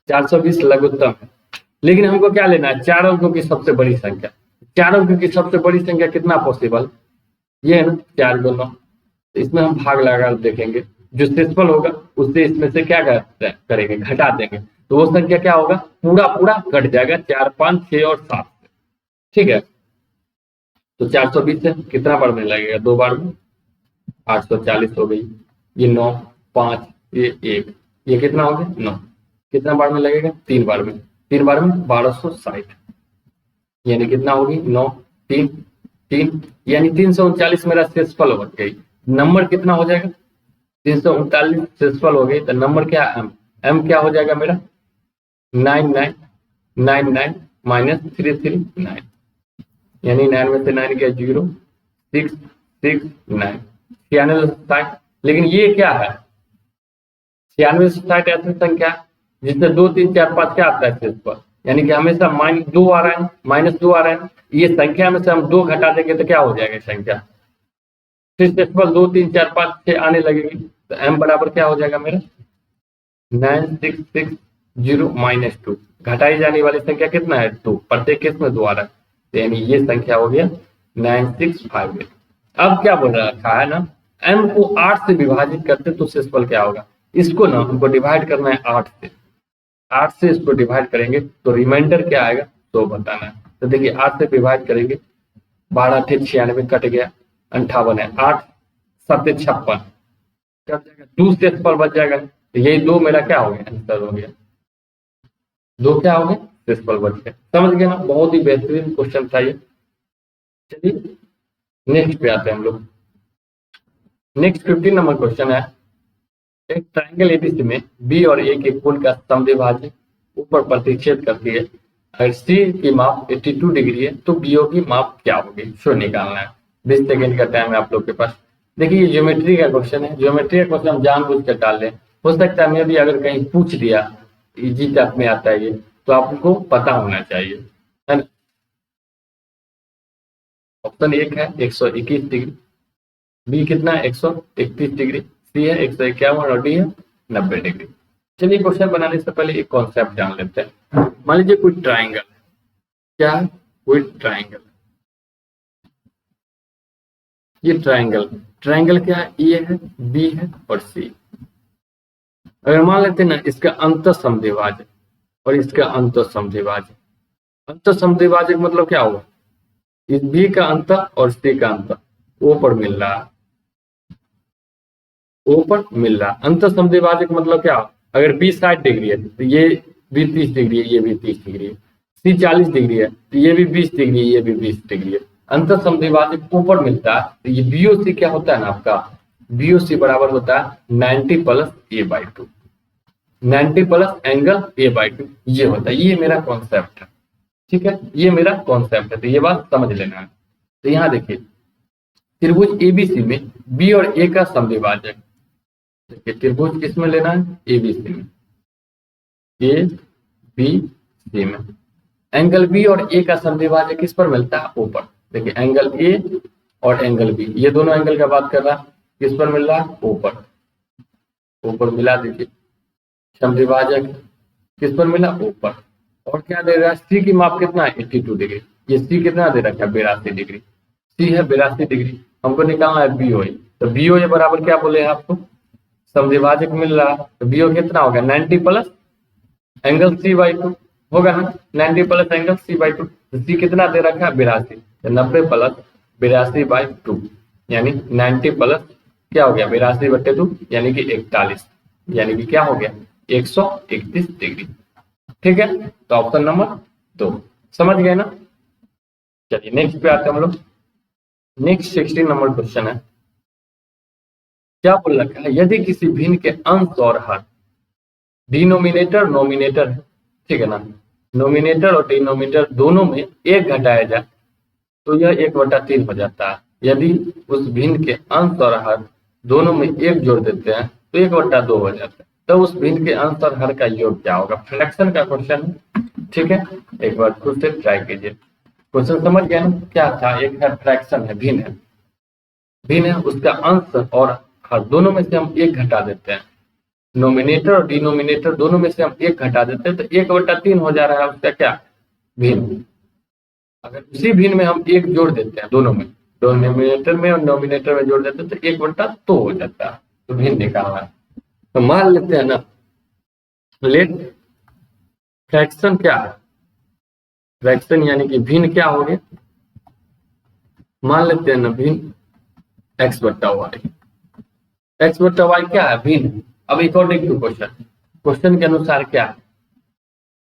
420 लघुत्तम है। लेकिन हमको क्या लेना है, 4 अंकों की सबसे बड़ी संख्या। 4 अंकों की सबसे बड़ी संख्या कितना पॉसिबल, ये है ना 4 गुना 9। इसमें हम भाग लगा देखेंगे, जो शेषफल होगा उससे इसमें से क्या करेंगे घटा देंगे, तो वो संख्या क्या होगा पूरा पूरा कट जाएगा 4, 5, 6 और 7 से। ठीक है, तो 420 से कितना बार में लगेगा, 2 बार में 840 हो गई, ये 9, 5, ये 1, ये कितना हो गया 9, कितना बार में लगेगा 3 बार में, 3 बार में 1260, यानी कितना होगी 9, 3, 3, यानी 339 मेरा शेषफल हो गई। नंबर कितना हो जाएगा 339 शेषफल हो गई, तो नंबर क्या एम, एम क्या हो जाएगा मेरा 9999 माइनस 339, यानी 9 में से 9 गया 0, 6, 6, 9, 96। लेकिन ये क्या है 96 ऐसी संख्या जिससे 2, 3, 4, 5 क्या आता है शेषफल, यानी कि हमेशा -2 आ रहा है, -2 आ रहा है। ये संख्या में से हम 2 घटा देंगे तो क्या हो जाएगा संख्या, फिर शेषफल 2, 3, 4, 5, 6 आने लगेगी। तो m बराबर क्या हो जाएगा मेरा 966 0 -2, घटाई जाने वाली संख्या कितना है 2, प्रत्येक केस में 2 आ रहा है, तो यानी ये संख्या हो गया 9658। अब क्या बोल रखा है ना, m को 8 से विभाजित करते तो शेषफल क्या होगा, इसको ना हमको डिवाइड करना है 8 से, 8 से इसको डिवाइड करेंगे तो रिमाइंडर क्या आएगा तो बताना है। तो देखिए 8 से डिवाइड करेंगे, 12 थे 96 कट गया, 58 है, 8 7 56 कट जाएगा, 2 शेषफल बच जाएगा, तो यही 2 मेरा क्या हो गया आंसर हो गया, 2 क्या हो गया शेषफल बच गया। समझ गए ना, बहुत ही बेहतरीन क्वेश्चन था ये। चलिए नेक्स्ट पे आते हैं हम लोग। नेक्स्ट 15 नंबर क्वेश्चन है, एक ट्रायंगल एबीसी में बी और ए के कोण का समद्विभाजक ऊपर प्रतिच्छेद करती है, अगर सी की माप 82 डिग्री है तो बीओ की माप क्या होगी, शो निकालना है। 20 सेकेंड का टाइम है आप लोग के पास। देखिए ये ज्योमेट्री का क्वेश्चन है, ज्योमेट्री का क्वेश्चन हम जानबूझ कर डाल रहे हैं, हो सकता है मैं भी अगर कहीं पूछ दिया इजी टाइप में आता है ये, तो आपको पता होना चाहिए, है ना। ऑप्शन 1 है 121 डिग्री, बी कितना है 131 डिग्री, सी है 151 और डी है 90 डिग्री। चलिए क्वेश्चन बनाने से पहले एक कॉन्सेप्ट जान लेते हैं। मान लीजिए कोई ट्राइंगल, क्या है, कोई ट्राइंगल, ये ट्राइंगल, ट्राइंगल क्या है, ए है बी है और सी। अगर मान लेते हैं ना इसका अंत समद्विभाजक और इसका अंत समद्विभाजक, अंत समद्विभाजक मतलब क्या होगा, इस बी का अंत और सी का अंत ओ पर मिल रहा है, ओ पर मिल रहा है। अंत समद्विभाजक मतलब क्या, अगर बी 60 डिग्री है तो ये भी 30 डिग्री है, ये भी 30 डिग्री है, सी 40 डिग्री है तो ये भी 20 डिग्री है, ये भी 20 डिग्री है। अंत समद्विभाजक ऊपर मिलता है तो ये बीओसी क्या होता है ना आपका, बीओसी बराबर होता है 90 plus a/2, 90 plus angle a/2, ये होता है। ये मेरा कॉन्सेप्ट है, ठीक है, ये मेरा कॉन्सेप्ट है, तो ये बात समझ लेना है। तो यहाँ देखिए त्रिभुज एबीसी में बी और ए का समद्विभाजक, देखिए त्रिभुज किसमें लेना है, एबीसी में, ए बी सी में, एंगल बी और ए का समद्विभाजक किस पर मिलता है, ऊपर। देखिए एंगल ए और एंगल बी, ये दोनों एंगल का बात कर रहा है, किस पर मिल रहा है, ऊपर, ऊपर मिला। देखिए समद्विभाजक किस पर मिला, ऊपर। और क्या दे रहा है, सी की माप कितना है 82 डिग्री, ये सी कितना दे रखा है 82 डिग्री, सी है 82 डिग्री, हमको निकालना है बीओ। तो बीओ ये बराबर क्या बोले हैं आपको, समद्विभाजक मिल रहा है तो बीओ कितना होगा 90 प्लस एंगल c/2 होगा ना, 90 प्लस एंगल c/2, तो सी कितना दे रखा है 82, तो 90 प्लस 82/2 यानी 90 प्लस क्या हो गया 82/2 यानी कि 41, यानी कि क्या हो गया 131 डिग्री। ठीक है, तो ऑप्शन नंबर 2 समझ गए ना। चलिए नेक्स्ट पे आते हैं हम लोग। नेक्स्ट 16 नंबर क्वेश्चन है, क्या बोल रखा है, यदि किसी भिन्न के अंश और हर, डिनोमिनेटर नोमिनेटर है, ठीक है ना, नोमिनेटर और डिनोमिनेटर दोनों में एक घटाया जाए तो यह 1/3 हो जाता है। यदि उस भिन्न के अंश और हर दोनों में एक जोड़ देते हैं तो 1/2 हो जाता है, तो उस भिन्न के अंश और हर का योग क्या होगा। फ्रैक्शन का क्वेश्चन है, ठीक है, एक बार खुद से ट्राई कीजिए। क्वेश्चन समझ गए ना, क्या था, एक है फ्रैक्शन है, भिन्न है, भिन्न है, उसका अंश और हर दोनों में से हम एक घटा देते हैं, नोमिनेटर और डिनोमिनेटर दोनों में से हम एक घटा देते हैं तो 1/3 हो जा रहा है उसका क्या, भिन्न। अगर उसी भिन्न में हम एक जोड़ देते हैं, दोनों में, डिनोमिनेटर में और नोमिनेटर में जोड़ देते हैं तो 1/2 हो जाता है, तो भिन्न निकालना है। तो मान लेते हैं ना, लेट फ्रैक्शन क्या है, फ्रैक्शन यानी कि भिन्न क्या हो गया, मान लेते हैं ना भिन्न x/y, x/y क्या है, भिन्न। अब अकॉर्डिंग टू क्वेश्चन, क्वेश्चन के अनुसार क्या है,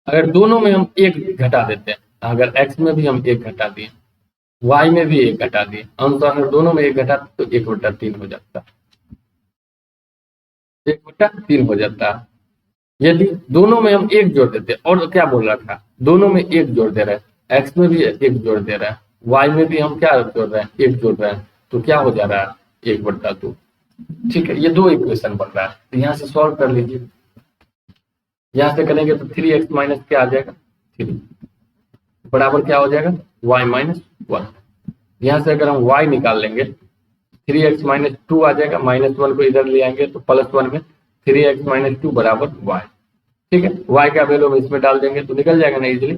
अगर दोनों में हम एक घटा देते हैं, अगर x में भी हम एक घटा दिए, y में भी एक घटा दिए, अंश अगर दोनों में एक घटा तो 1/3 हो जाता है, 1/3 हो जाता है। यदि दोनों में हम एक जोड़ देते हैं, और क्या बोल रहा था, दोनों में एक जोड़ दे रहे हैं, x में भी एक जोड़ दे रहा है, y में भी हम क्या जोड़ रहे हैं, एक जोड़ रहे हैं, तो क्या हो जा रहा है 1/2। ठीक है, ये दो इक्वेशन बन रहा है, तो यहाँ से सॉल्व कर लीजिए। यहाँ से करेंगे तो 3x माइनस क्या आ जाएगा 3 बराबर क्या हो जाएगा y -1। यहाँ से अगर हम y निकाल लेंगे 3x -2 आ जाएगा, -1 को इधर ले आएंगे तो +1 में 3x -2 बराबर y। ठीक है, y का वैल्यू हम इसमें डाल देंगे तो निकल जाएगा ना इजीली।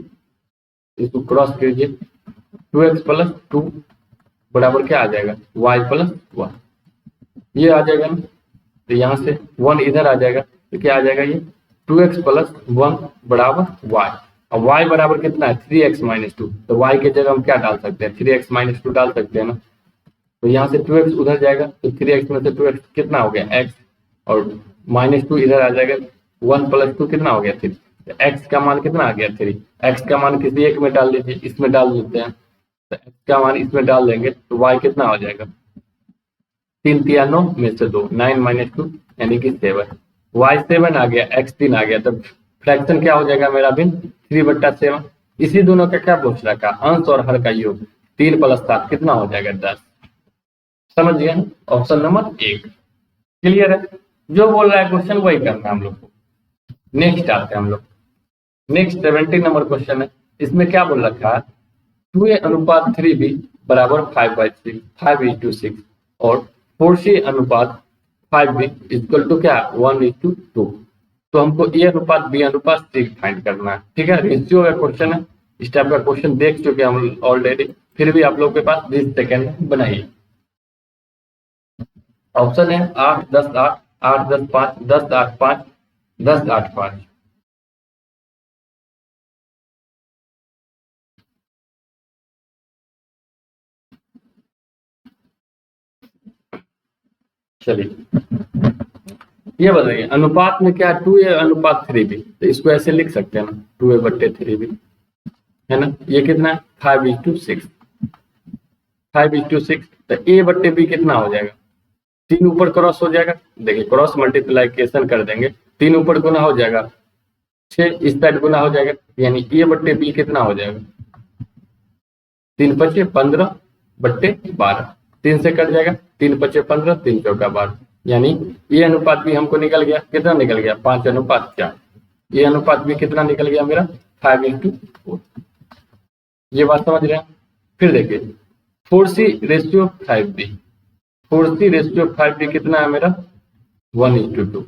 इसको क्रॉस कीजिए, 2x प्लस 2 बराबर क्या आ जाएगा, y प्लस 1, ये आ जाएगा ना। तो यहाँ से 1 इधर आ जाएगा तो क्या आ जाएगा, ये 2x प्लस 1 बराबर y। और y बराबर कितना है, 3x माइनस 2। तो y के जगह हम क्या डाल सकते हैं, 3x माइनस 2 डाल सकते हैं ना। तो यहाँ से 2x उधर जाएगा तो 3x में से 2x कितना हो गया, x, और माइनस 2 इधर आ जाएगा, 1 प्लस 2 कितना हो गया, 3। तो x का मान कितना आ गया, 3। x का मान किसी एक में डाल दीजिए, इसमें डाल देते हैं। तो x का मान इसमें डाल देंगे तो y कितना हो जाएगा, 3 3 9 में से 2, 9 माइनस 2 यानी कि 7। y 7 आ गया, x 3 आ गया, तब फ्रैक्शन क्या हो जाएगा मेरा बिन 3/7। इसी दोनों का क्या पूछ रखा, अंश और हर का योग, 3 प्लस 7 कितना हो जाएगा, 10। समझ गए, ऑप्शन नंबर 1 क्लियर है। जो बोल रहा है क्वेश्चन वही करना है हम लोग को। नेक्स्ट आते हैं हम लोग, नेक्स्ट 70 नंबर क्वेश्चन है। इसमें क्या बोल रखा है, 2a अनुपात 3b बराबर 5/6, 5:6, और 4c अनुपात 5b इक्वल टू क्या, 1:2। तो हमको ए अनुपात बी अनुपात सी फाइंड करना है। ठीक है, रेशियो का क्वेश्चन है, इस टाइप का क्वेश्चन देख चुके हैं हम ऑलरेडी, फिर भी आप लोग के पास 20 सेकेंड बनाइए। ऑप्शन है 8 10 8, 8 10 5, 10 8 5, 10 8 5। चलिए ये बताइए, अनुपात में क्या, 2a अनुपात 3b, तो इसको ऐसे लिख सकते हैं ना, 2a/3b है ना। ये कितना है, 5:6, 5:6। तो a/b कितना हो जाएगा, 3 ऊपर क्रॉस हो जाएगा, देखिए क्रॉस मल्टीप्लाइकेशन कर देंगे, 3 ऊपर गुना हो जाएगा, 6 इस साइड गुना हो जाएगा, यानी a/b कितना हो जाएगा, 3 5 15/12, 3 से कट जाएगा, 3 5 15, 3 चौका 12, यानी ये अनुपात भी हमको निकल गया, कितना निकल गया, 5:4। ये अनुपात भी कितना निकल गया मेरा, 5:4। ये बात समझ रहे हैं। फिर देखिए 4c/5b, 4c/5b कितना है मेरा, 1:2।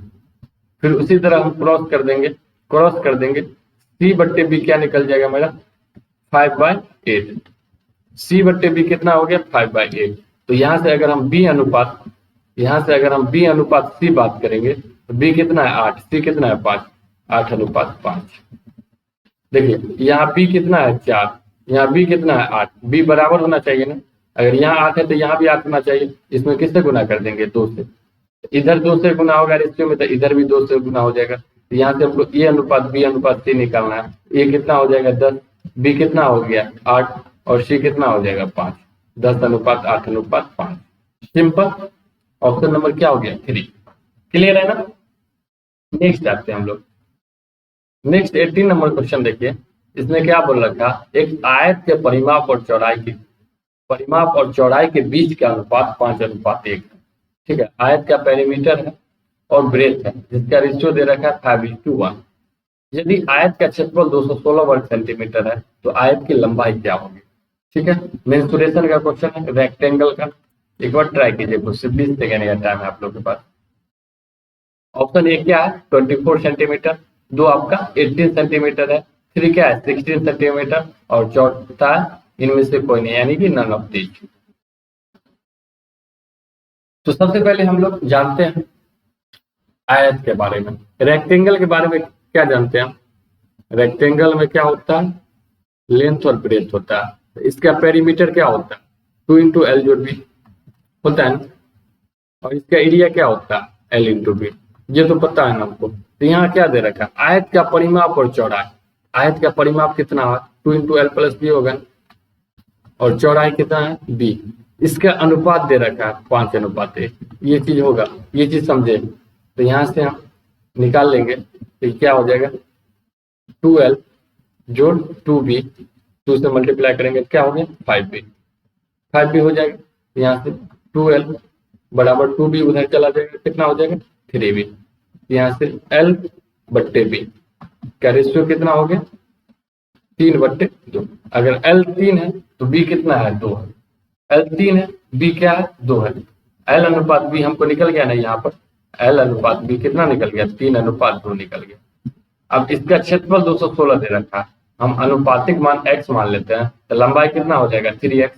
फिर उसी तरह हम क्रॉस कर देंगे, c/b क्या निकल जाएगा मेरा, 5/8। c/b कितना हो गया, 5/8। तो यहाँ से अगर हम b अनुपात c बात करेंगे तो b कितना है, 8, c कितना है, 5, 8:5। देखिए यहाँ b कितना है, 4, यहाँ b कितना है, 8, b बराबर होना चाहिए ना। अगर यहाँ 8 है तो यहाँ भी 8 होना चाहिए। इसमें किससे गुना कर देंगे, 2 से। इधर 2 से गुना होगा रेशियो में, तो इधर भी 2 से गुना हो जाएगा। तो यहाँ से हमको a अनुपात b अनुपात c निकालना है। a कितना हो जाएगा, 10, b कितना हो गया, 8, और c कितना हो जाएगा, 5। 10:8:5। सिंपल, ऑप्शन नंबर क्या हो गया, 3। क्लियर है ना। नेक्स्ट आते हैं हम लोग, नेक्स्ट 18 नंबर क्वेश्चन देखिए। इसमें क्या बोल रखा, एक आयत के परिमाप और चौड़ाई के बीच का अनुपात 5:1 है। ठीक है, आयत का पेरीमीटर है और ब्रेथ है, जिसका रेशियो दे रखा है 5:1। यदि आयत का क्षेत्रफल 216 वर्ग सेंटीमीटर है तो आयत की लंबाई क्या होगी। ठीक है, मेंसुरेशन का क्वेश्चन है, रेक्टेंगल का। एक बार ट्राई कीजिए, कुछ 20 सेकेंड का टाइम है आप लोग के पास। ऑप्शन ए क्या है, 24 सेंटीमीटर, 2 आपका 18 सेंटीमीटर है, 3 क्या है, 16 सेंटीमीटर, और चौथा इनमें से कोई नहीं, यानी कि नन ऑफ दीज। तो सबसे पहले हम लोग जानते हैं आयत के बारे में। रेक्टेंगल के बारे में क्या जानते हैं, रेक्टेंगल में क्या होता है, लेंथ और ब्रेथ होता है। तो इसका पेरीमीटर क्या होता है, 2 × L + B होता है ना, और इसका एरिया क्या होता है, L × B। ये तो पता है ना हमको। तो यहाँ क्या दे रखा है, आयत का परिमाप और चौड़ाई। आयत का परिमाप कितना है, 2 × L + B होगा, और चौड़ाई कितना है, B। इसका अनुपात दे रखा है 5:1। ये चीज होगा, ये चीज समझे। तो यहाँ से हम निकाल लेंगे, तो क्या हो जाएगा, 2L जोड़ 2B, 2 से मल्टीप्लाई करेंगे क्या हो गया, 5B। 5B हो जाएगा। यहाँ से 2L बराबर 2B उधर चला जाएगा, कितना हो जाएगा, 3B। यहाँ से L/B का रेशियो कितना हो गया, 3/2। अगर L 3 है तो B कितना है, 2 है। L 3 है, B क्या है, 2 है। L अनुपात B हमको निकल गया ना, यहाँ पर L अनुपात B कितना निकल गया, 3:2 निकल गया। अब इसका क्षेत्रफल 216 दे रखा है, हम अनुपातिक मान x मान लेते हैं, तो लंबाई कितना हो जाएगा 3x,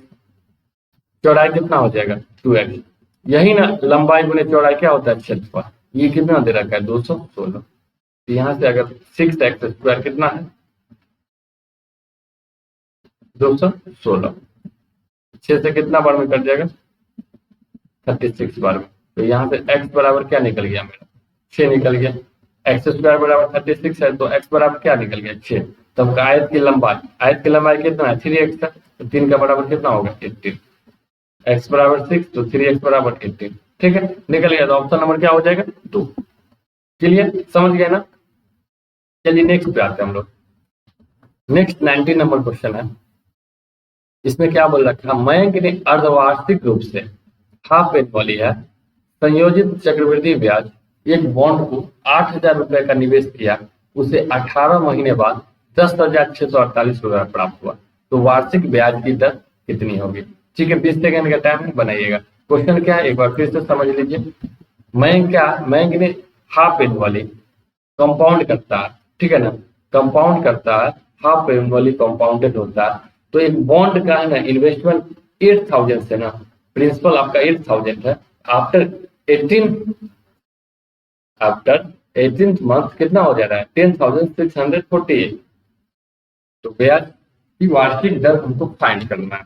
चौड़ाई कितना हो जाएगा 2x। यही ना लंबाई गुने चौड़ाई क्या होता है क्षेत्रफल, ये कितना दे रखा है 216। तो यहाँ से अगर 6x² कितना है 216, 6 से कितना बार में कट जाएगा 36 बार में। तो यहाँ से x बराबर क्या निकल गया मेरा 6 निकल गया, x² बराबर 36 है तो x बराबर क्या निकल गया 6। तब आयत की लंबाई कितना है 3x है, तो 3 का बराबर कितना होगा 18, x बराबर 6 तो 3x बराबर 18। ठीक है, निकल गया, तो ऑप्शन नंबर क्या हो जाएगा 2। क्लियर, समझ गए ना। चलिए नेक्स्ट पे आते हैं हम लोग। नेक्स्ट 19 नंबर क्वेश्चन है, इसमें क्या बोल रखा है, मयंक ने अर्धवार्षिक रूप से हाफ पेन वाली है संयोजित चक्रवृद्धि ब्याज एक बॉन्ड को 8,000 रुपए का निवेश किया, उसे 18 महीने बाद 10,648 रुपए प्राप्त हुआ, तो वार्षिक ब्याज की दर कितनी होगी। ठीक है, 20 सेकंड का टाइम बनाइएगा। क्वेश्चन क्या है एक बार फिर से समझ लीजिए। मयंक ने हाफ पेन वाली कंपाउंड करता है, ठीक है ना, कंपाउंड करता है, हाफ पेन वाली कंपाउंडेड होता है, तो एक बॉन्ड का है ना इन्वेस्टमेंट 8,000 से ना, प्रिंसिपल आपका 8,000 है, आफ्टर 18th मंथ कितना हो जा रहा है 10,648। तो ब्याज की वार्षिक दर हमको फाइंड करना है,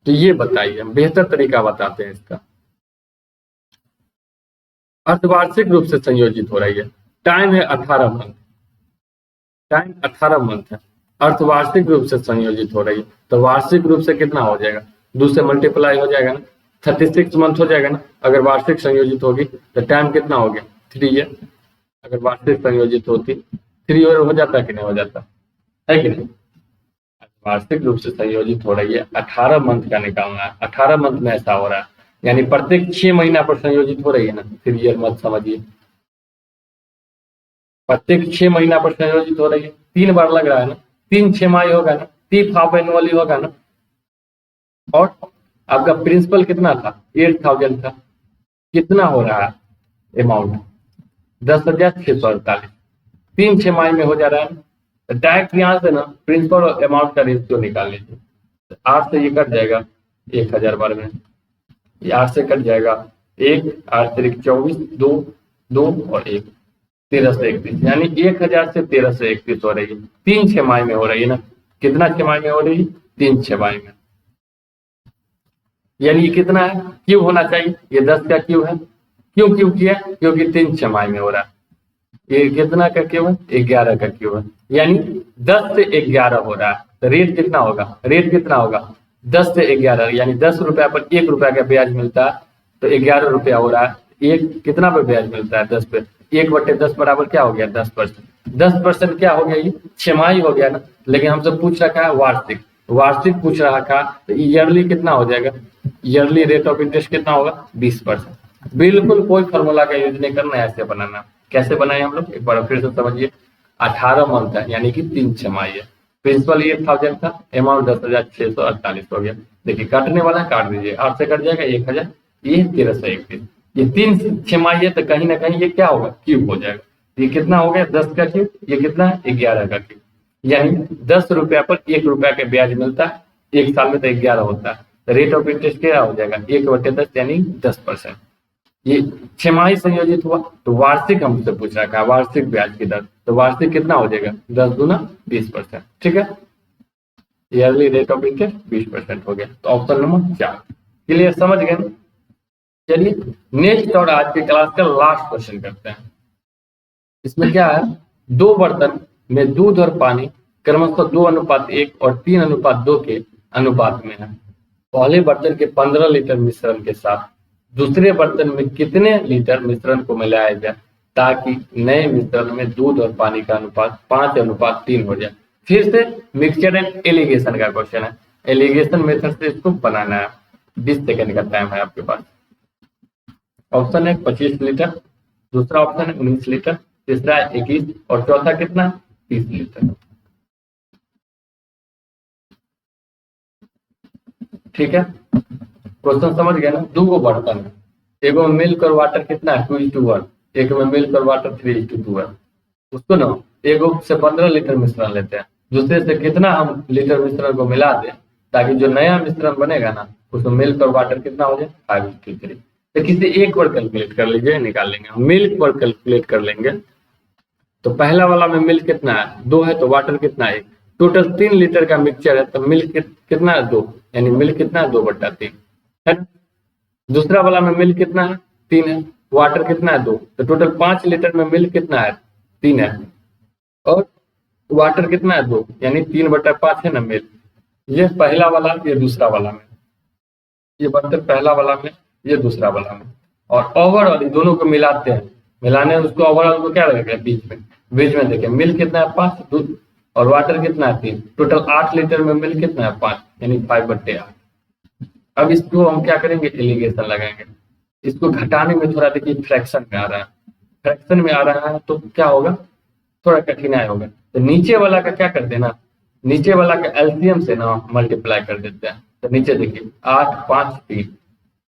तो ये बताइए, हम बेहतर तरीका बताते हैं इसका। अर्धवार्षिक रूप से संयोजित हो रही है, टाइम है 18 मंथ, टाइम 18 मंथ है, अर्धवार्षिक रूप से संयोजित हो रही है, तो वार्षिक रूप से कितना हो जाएगा 2 से मल्टीप्लाई हो जाएगा ना, 36 मंथ हो जाएगा ना। अगर वार्षिक संयोजित होगी तो टाइम कितना हो गया 3 है, अगर वार्षिक संयोजित होती 3 और हो जाता कि नहीं हो जाता है कि नहीं। वार्षिक रूप से संयोजित हो रही है, 18 मंथ का निकालना है, 18 मंथ में ऐसा हो रहा है, यानी प्रत्येक 6 महीना पर संयोजित हो रही है ना, फिर ये मत समझिए, प्रत्येक 6 महीना पर संयोजित हो रही है, 3 बार लग रहा है ना, 3 छमाही होगा ना, 3 हाफ एनुअली होगा ना, और आपका प्रिंसिपल कितना था 8,000 था, कितना हो रहा है अमाउंट 10,648, 3 छमाही में हो जा रहा है। तो डायरेक्ट यहाँ से ना प्रिंसिपल और अमाउंट का रेशियो निकाल लीजिए, तो 8 से ये कट जाएगा 1,000 बार में, ये 8 से कट जाएगा 1, 8 3 24, 2 2 और 1, 13 से 31, यानी 1,000 से 13 से 31 हो रही है, 3 छमाही में हो रही है ना। कितना छमाही में हो रही है 3 छमाही में, यानी ये कितना है क्यूब होना चाहिए, ये 10 का क्यूब है, क्यों क्यूब किया क्योंकि 3 छमाही में हो रहा है। ये कितना का क्यूब है 11 का क्यूब है, यानी 10 से 11 हो रहा है, तो रेट कितना होगा 10 से 11, यानी 10 रुपया पर 1 रुपया का ब्याज मिलता है, तो 11 रुपया हो रहा है। एक कितना पे ब्याज मिलता है 10 पे, 1/10 बराबर क्या हो गया 10%, 10% क्या हो गया ये छमाही हो गया ना। लेकिन हमसे पूछ रखा है वार्षिक पूछ रहा था, तो ईयरली कितना हो जाएगा, ईयरली रेट ऑफ इंटरेस्ट कितना होगा 20%। बिल्कुल कोई फॉर्मूला का यूज नहीं करना है, ऐसे बनाना। कैसे बनाए हम लोग एक बार फिर से समझिए, 18 मंथ है यानी कि 3 छमाही है, प्रिंसिपल 8,000 था, अमाउंट 10,648 हो गया। देखिए काटने वाला काट दीजिए, 8 से कट जाएगा 1,000, ये 13 से 31, ये 3 छमाही है, तो कहीं ना कहीं ये क्या होगा क्यूब हो जाएगा। ये कितना हो गया 10 का क्यूब, ये कितना है 11 का क्यूब, यानी 10 रुपया पर 1 रुपया का ब्याज मिलता है, 1 साल में तो 11 होता है, तो रेट ऑफ इंटरेस्ट क्या हो जाएगा 1/10 यानी 10%। ये छमाही संयोजित हुआ, तो वार्षिक हमसे पूछ रखा है वार्षिक ब्याज की दर, तो वार्षिक कितना हो जाएगा 10 गुना 20%। ठीक है, ईयरली रेट ऑफ इंटरेस्ट 20% हो गया, तो ऑप्शन नंबर 4 क्लियर, समझ गए। चलिए नेक्स्ट और आज के क्लास का लास्ट क्वेश्चन करते हैं। इसमें क्या है, 2 बर्तन में दूध और पानी क्रमशः 2:1 और 3:2 के अनुपात में है। पहले बर्तन के 15 लीटर मिश्रण के साथ दूसरे बर्तन में कितने लीटर मिश्रण को मिलाया जाए ताकि नए मिश्रण में दूध और पानी का अनुपात 5:3 हो जाए। फिर से मिक्सचर एंड एलिगेशन का क्वेश्चन है, एलिगेशन मेथड से इसको बनाना है। 20 सेकंड का टाइम है आपके पास। ऑप्शन है 25 लीटर, दूसरा ऑप्शन है 19 लीटर, तीसरा है 21 और चौथा कितना 30 लीटर। ठीक है, क्वेश्चन समझ गए ना। 2 बर्तन है, एक में मिल्क और वाटर कितना है 2:1, एक में मिल्क और वाटर 3:2 है। उसको ना 1 से 15 लीटर मिश्रण लेते हैं, दूसरे से कितना हम लीटर मिश्रण को मिला दें ताकि जो नया मिश्रण बनेगा ना उसमें मिल्क और वाटर कितना हो जाए 5:3। तो किसी एक पर कैलकुलेट कर लीजिए, निकाल लेंगे हम। मिल्क पर कैलकुलेट कर लेंगे तो पहला वाला में मिल्क कितना है 2 है, तो वाटर कितना है 1। टोटल 3 लीटर का मिक्सचर है तो मिल्क कितना है 2, यानी मिल्क कितना है 2/3 है ना। दूसरा वाला में मिल्क कितना है 3 है, वाटर कितना है 2, तो टोटल 5 लीटर में मिल्क कितना है 3 है, और वाटर कितना है 2, यानी 3/5 है ना मिल्क। ये पहला वाला, ये दूसरा वाला में, ये बर्तन पहला वाला में, ये दूसरा वाला में, और ओवरऑल ये दोनों को मिलाते हैं। मिलाने में उसको ओवरऑल को क्या लगेगा बीच में देखिए मिल्क कितना है 5, दूध और वाटर कितना है 3, टोटल 8 लीटर में मिल्क कितना है 5, यानी 5/8। अब इसको हम क्या करेंगे एलिगेशन लगाएंगे। इसको घटाने में थोड़ा देखिए फ्रैक्शन में आ रहा है, फ्रैक्शन में आ रहा है तो क्या होगा थोड़ा कठिनाई होगा। तो नीचे वाला का क्या करते हैं ना, नीचे वाला का एलसीएम से ना मल्टीप्लाई कर देते हैं। तो नीचे देखिए 8, 5, 3,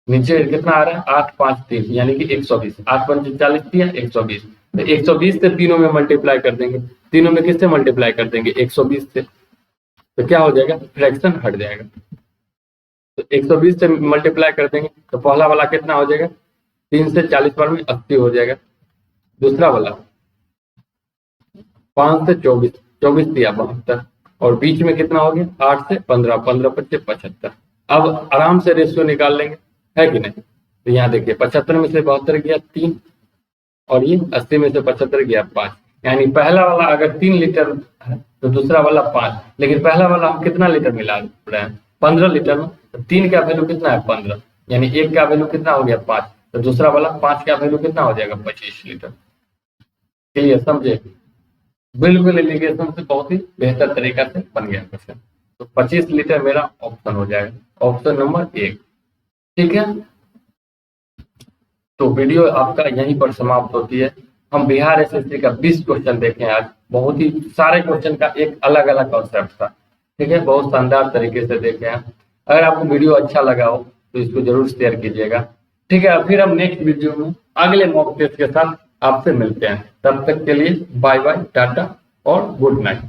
नीचे कितना आ रहा है 8, 5, 3 यानी कि 120, 8×5 = 40 दिया 120। तो 120 से तीनों में मल्टीप्लाई कर देंगे, तीनों में किससे मल्टीप्लाई कर देंगे 120 से, तो क्या हो जाएगा फ्रैक्शन हट जाएगा। तो 120 से मल्टीप्लाई कर देंगे तो पहला वाला कितना हो जाएगा 3 से 40 बार में 80 हो जाएगा। दूसरा वाला 5 से 24, 24 दिया 72, और बीच में कितना हो गया 8 से 15, 15×5 = 75। अब आराम से रेशियो निकाल लेंगे, है कि नहीं। तो यहाँ देखिए 75 में से 72 गया 3, और ये 80 में से 75 गया 5, यानी पहला वाला अगर 3 लीटर है तो दूसरा वाला 5, लेकिन पहला वाला हम कितना लीटर मिला रहे हैं 15 लीटर में। तो 3 का वैल्यू कितना है 15, यानी 1 का वैल्यू कितना हो गया 5, तो दूसरा वाला 5 का वैल्यू कितना हो जाएगा 25 लीटर। क्लियर समझे, बिल्कुल एलिगेशन से बहुत ही बेहतर तरीका से बन गया क्वेश्चन। तो 25 लीटर मेरा ऑप्शन हो जाएगा, ऑप्शन नंबर 1। ठीक है, तो वीडियो आपका यहीं पर समाप्त होती है। हम बिहार एसएससी का 20 क्वेश्चन देखे आज, बहुत ही सारे क्वेश्चन का एक अलग अलग कॉन्सेप्ट था। ठीक है, बहुत शानदार तरीके से देखे हैं। अगर आपको वीडियो अच्छा लगा हो तो इसको जरूर शेयर कीजिएगा। ठीक है, फिर हम नेक्स्ट वीडियो में अगले मॉक टेस्ट के साथ आपसे मिलते हैं। तब तक के लिए बाय बाय, टाटा और गुड नाइट।